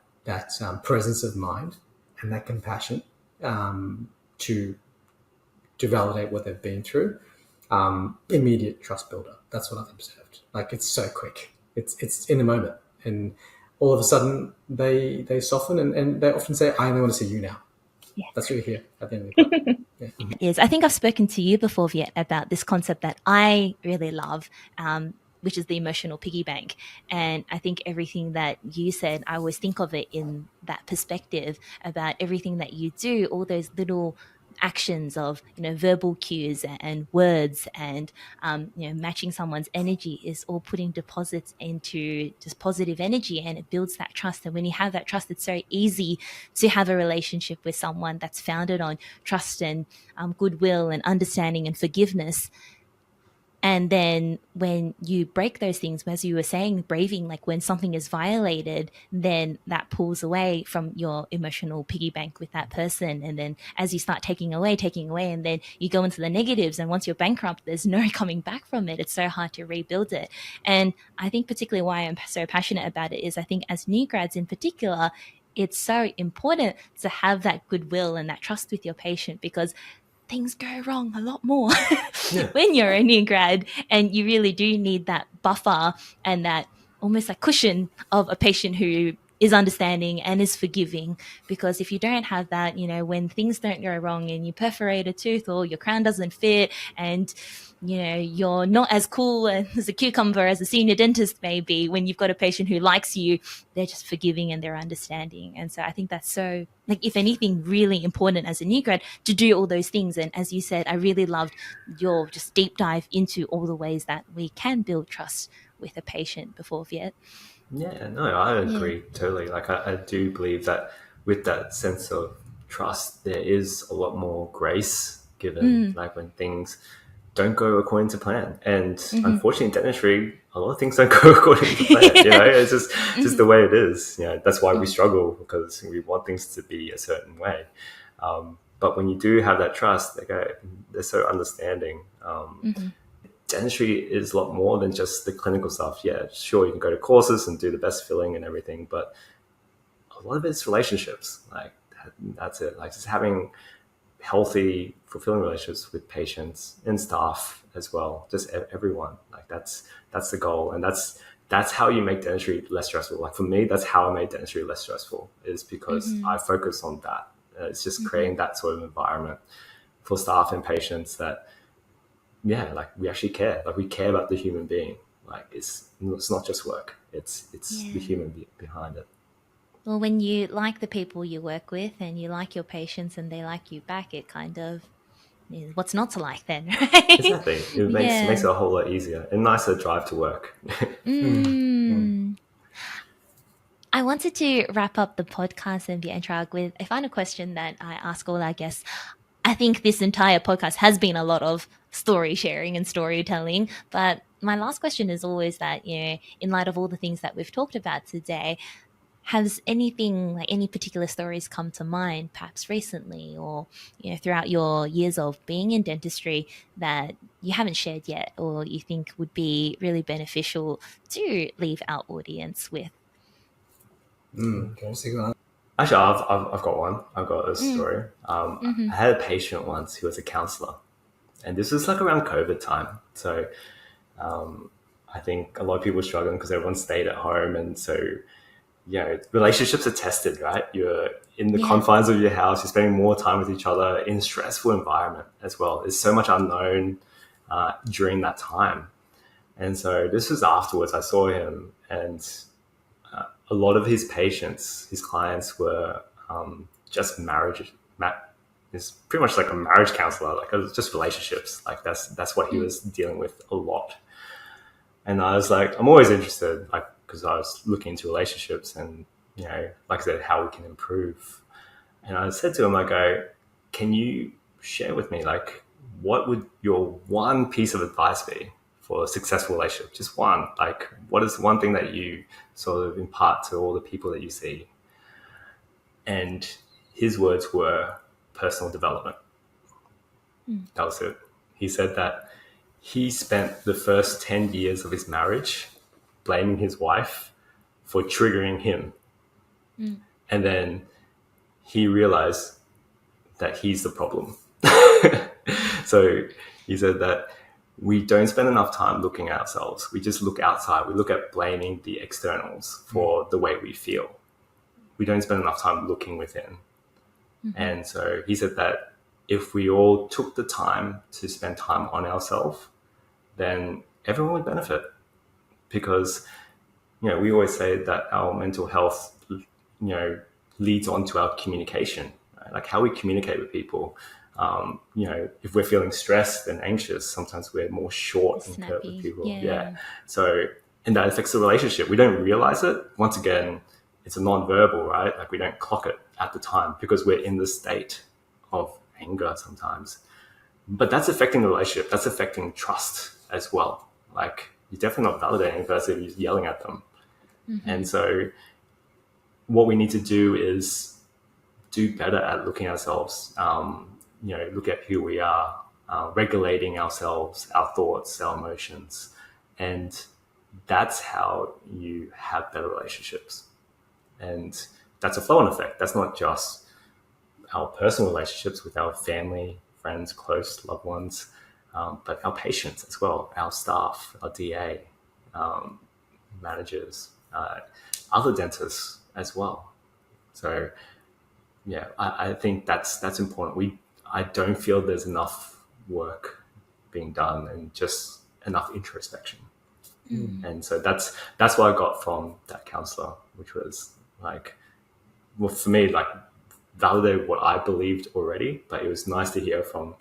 presence of mind and that compassion to validate what they've been through, immediate trust builder. That's what I've observed. Like, it's so quick. It's in the moment. And all of a sudden they soften and they often say, I only want to see you now. Yeah. That's what you hear at the end of the day. Yeah. Yes, I think I've spoken to you before, Viet, about this concept that I really love, which is the emotional piggy bank. And I think everything that you said, I always think of it in that perspective about everything that you do, all those little actions of verbal cues and words and matching someone's energy is all putting deposits into just positive energy, and it builds that trust. And when you have that trust, it's so easy to have a relationship with someone that's founded on trust and goodwill and understanding and forgiveness. And then when you break those things, as you were saying, braving, like when something is violated, then that pulls away from your emotional piggy bank with that person. And then as you start taking away, and then you go into the negatives. And once you're bankrupt, there's no coming back from it. It's so hard to rebuild it. And I think particularly why I'm so passionate about it is I think as new grads in particular, it's so important to have that goodwill and that trust with your patient, because things go wrong a lot more when you're a new grad, and you really do need that buffer and that almost like cushion of a patient who is understanding and is forgiving. Because if you don't have that, when things don't go wrong and you perforate a tooth or your crown doesn't fit and you're not as cool as a cucumber as a senior dentist may be. When you've got a patient who likes you, they're just forgiving and they're understanding. And so I think that's so, like, if anything, really important as a new grad to do all those things. And as you said, I really loved your just deep dive into all the ways that we can build trust with a patient before Viet. Yeah, no, I agree totally. Like, I do believe that with that sense of trust, there is a lot more grace given, like when things don't go according to plan. And unfortunately, in dentistry, a lot of things don't go according to plan. It's just the way it is. That's why we struggle, because we want things to be a certain way. But when you do have that trust, they're so understanding. Dentistry is a lot more than just the clinical stuff. Yeah, sure, you can go to courses and do the best filling and everything, but a lot of it's relationships. Like, that's it. Like, just having healthy, fulfilling relationships with patients and staff as well. Just everyone. Like, that's the goal, and that's how you make dentistry less stressful. Like, for me, that's how I made dentistry less stressful, is because I focus on that. It's just creating that sort of environment for staff and patients that, like, we actually care. Like, we care about the human being. Like, it's not just work. It's the human behind it. Well, when you like the people you work with and you like your patients and they like you back, it kind of is what's not to like then, right? Exactly. It makes it a whole lot easier and nicer drive to work. I wanted to wrap up the podcast and Viet and Chiraag with a final question that I ask all our guests. I think this entire podcast has been a lot of story sharing and storytelling, but my last question is always that, in light of all the things that we've talked about today, has anything, like any particular stories, come to mind, perhaps recently or throughout your years of being in dentistry, that you haven't shared yet, or you think would be really beneficial to leave our audience with? Actually, I've got one. I've got a story. I had a patient once who was a counselor, and this was like around COVID time. So I think a lot of people were struggling because everyone stayed at home, and so relationships are tested, right? You're in the confines of your house. You're spending more time with each other in a stressful environment as well. There's so much unknown during that time. And so this was afterwards. I saw him, and a lot of his patients, his clients, were just marriage. Is pretty much like a marriage counselor. Like, it was just relationships. Like, that's what he was dealing with a lot. And I was like, I'm always interested, like, because I was looking into relationships and, like I said, how we can improve. And I said to him, I go, can you share with me, like, what would your one piece of advice be for a successful relationship? Just one. Like, what is one thing that you sort of impart to all the people that you see? And his words were personal development. That was it. He said that he spent the first 10 years of his marriage blaming his wife for triggering him. And then he realized that he's the problem. So he said that we don't spend enough time looking at ourselves. We just look outside. We look at blaming the externals for the way we feel. We don't spend enough time looking within. And so he said that if we all took the time to spend time on ourselves, then everyone would benefit. Because, we always say that our mental health, leads on to our communication, right? Like, how we communicate with people. If we're feeling stressed and anxious, sometimes we're more short and curt with people. So, and that affects the relationship. We don't realize it. Once again, it's a non-verbal, right? Like, we don't clock it at the time because we're in the state of anger sometimes. But that's affecting the relationship. That's affecting trust as well. Like, you're definitely not validating the person if you're yelling at them. And so what we need to do is do better at looking at ourselves, look at who we are, regulating ourselves, our thoughts, our emotions. And that's how you have better relationships. And that's a flow-on effect. That's not just our personal relationships with our family, friends, close loved ones, but our patients as well, our staff, our DA, managers, other dentists as well. So, I think that's important. I don't feel there's enough work being done and just enough introspection. And so that's what I got from that counselor, which was like, well, for me, like validate what I believed already, but it was nice to hear from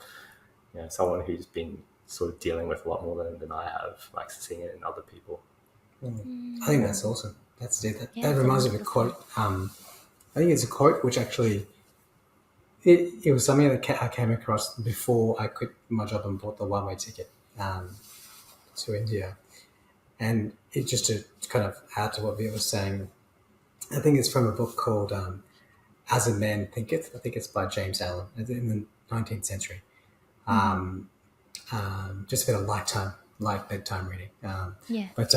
someone who's been sort of dealing with a lot more than I have, like seeing it in other people. I think that's awesome. That reminds me of a quote. I think it's a quote which actually it was something that I came across before I quit my job and bought the one-way ticket to India. And it just to kind of add to what Viet was saying, I think it's from a book called As a Man Thinketh. I think it's by James Allen in the 19th century. Just a bit of light bedtime reading. But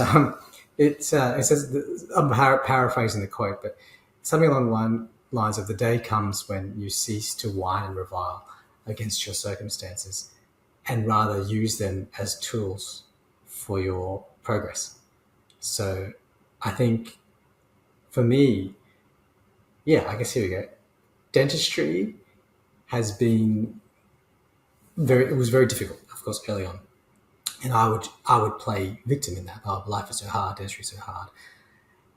it says, I'm paraphrasing the quote, but something along the lines of the day comes when you cease to whine and revile against your circumstances and rather use them as tools for your progress. So I think for me, I guess here we go. Dentistry has been it was very difficult, of course, early on. And I would play victim in that. Oh, life is so hard, dentistry is so hard.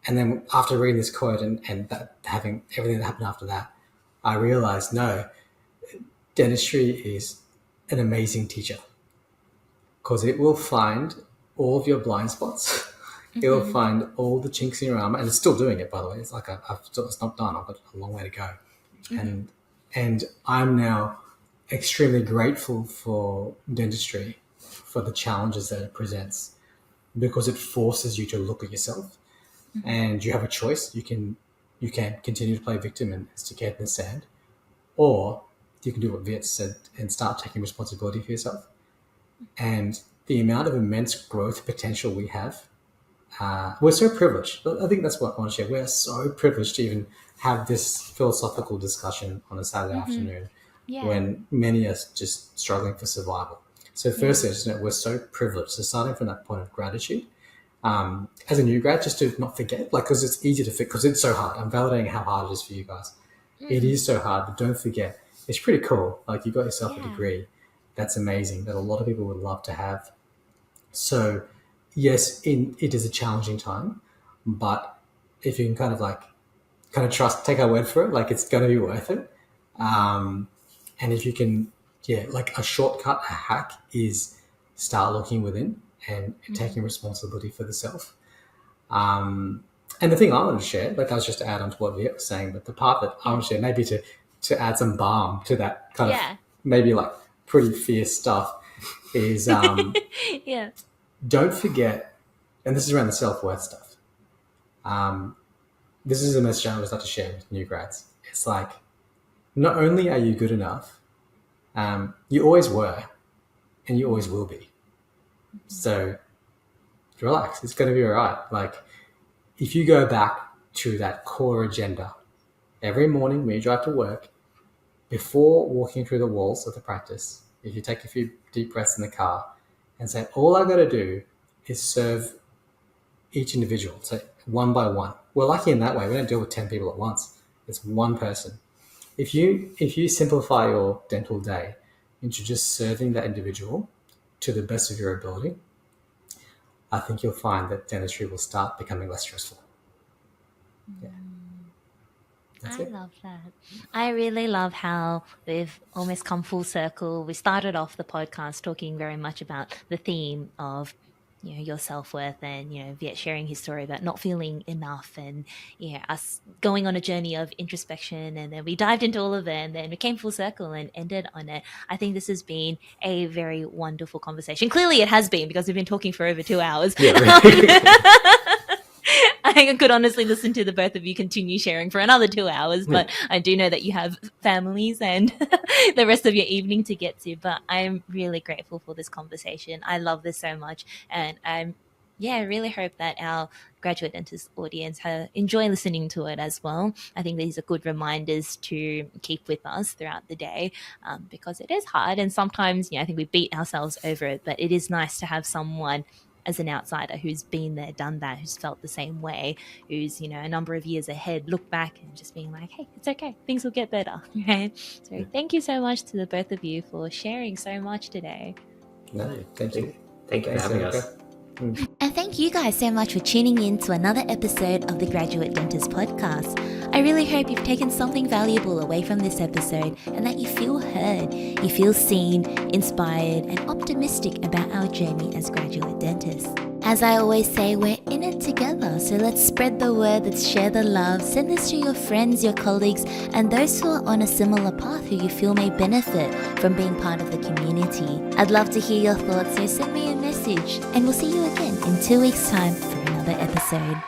And then after reading this quote and that, having everything that happened after that, I realized, no, dentistry is an amazing teacher because it will find all of your blind spots. It will find all the chinks in your armor, and it's still doing it, by the way. It's like it's not done. I've got a long way to go. And I'm now extremely grateful for dentistry, for the challenges that it presents, because it forces you to look at yourself, and you have a choice. You can continue to play victim and stick your head in the sand, or you can do what Viet said and start taking responsibility for yourself. And the amount of immense growth potential we have, we're so privileged. I think that's what I want to share. We're so privileged to even have this philosophical discussion on a Saturday afternoon when many are just struggling for survival. So firstly, we're so privileged. So starting from that point of gratitude, as a new grad, just to not forget, because it's easy to forget, because it's so hard. I'm validating how hard it is for you guys. It is so hard, but don't forget, it's pretty cool. Like, you got yourself a degree. That's amazing, that a lot of people would love to have. So yes, it is a challenging time, but if you can kind of trust, take our word for it, like it's going to be worth it. And if you can, like a shortcut, a hack is start looking within and taking responsibility for the self. And the thing I want to share, like I was just to add on to what Viet was saying, but the part that I want to share, maybe to add some balm to that kind of maybe like pretty fierce stuff is don't forget, and this is around the self-worth stuff. This is a message I always like to share with new grads. It's like, not only are you good enough, you always were, and you always will be. So relax, it's going to be all right. Like, if you go back to that core agenda every morning when you drive to work, before walking through the walls of the practice, if you take a few deep breaths in the car and say, all I got to do is serve each individual, so one by one. We're lucky in that way. We don't deal with 10 people at once. It's one person. If you simplify your dental day into just serving that individual to the best of your ability, I think you'll find that dentistry will start becoming less stressful. I love that. I really love how we've almost come full circle. We started off the podcast talking very much about the theme of, your self-worth, and, Viet sharing his story about not feeling enough, and, us going on a journey of introspection, and then we dived into all of it, and then we came full circle and ended on it. I think this has been a very wonderful conversation. Clearly it has been, because we've been talking for over 2 hours. I could honestly listen to the both of you continue sharing for another 2 hours, but I do know that you have families and the rest of your evening to get to. But I'm really grateful for this conversation. I love this so much, and I really hope that our graduate dentist audience enjoy listening to it as well. I think these are good reminders to keep with us throughout the day, because it is hard, and sometimes I think we beat ourselves over it, but it is nice to have someone as an outsider who's been there, done that, who's felt the same way, who's, a number of years ahead, look back and just being like, hey, it's okay, things will get better. Right? So thank you so much to the both of you for sharing so much today. No, thank you. Thank you for having us. Erica. And thank you guys so much for tuning in to another episode of the Graduate Dentist Podcast. I really hope you've taken something valuable away from this episode and that you feel heard, you feel seen, inspired, and optimistic about our journey as graduate dentists. As I always say, we're in it together, so let's spread the word, let's share the love, send this to your friends, your colleagues, and those who are on a similar path who you feel may benefit from being part of the community. I'd love to hear your thoughts, so send me a message, and we'll see you again in 2 weeks' time for another episode.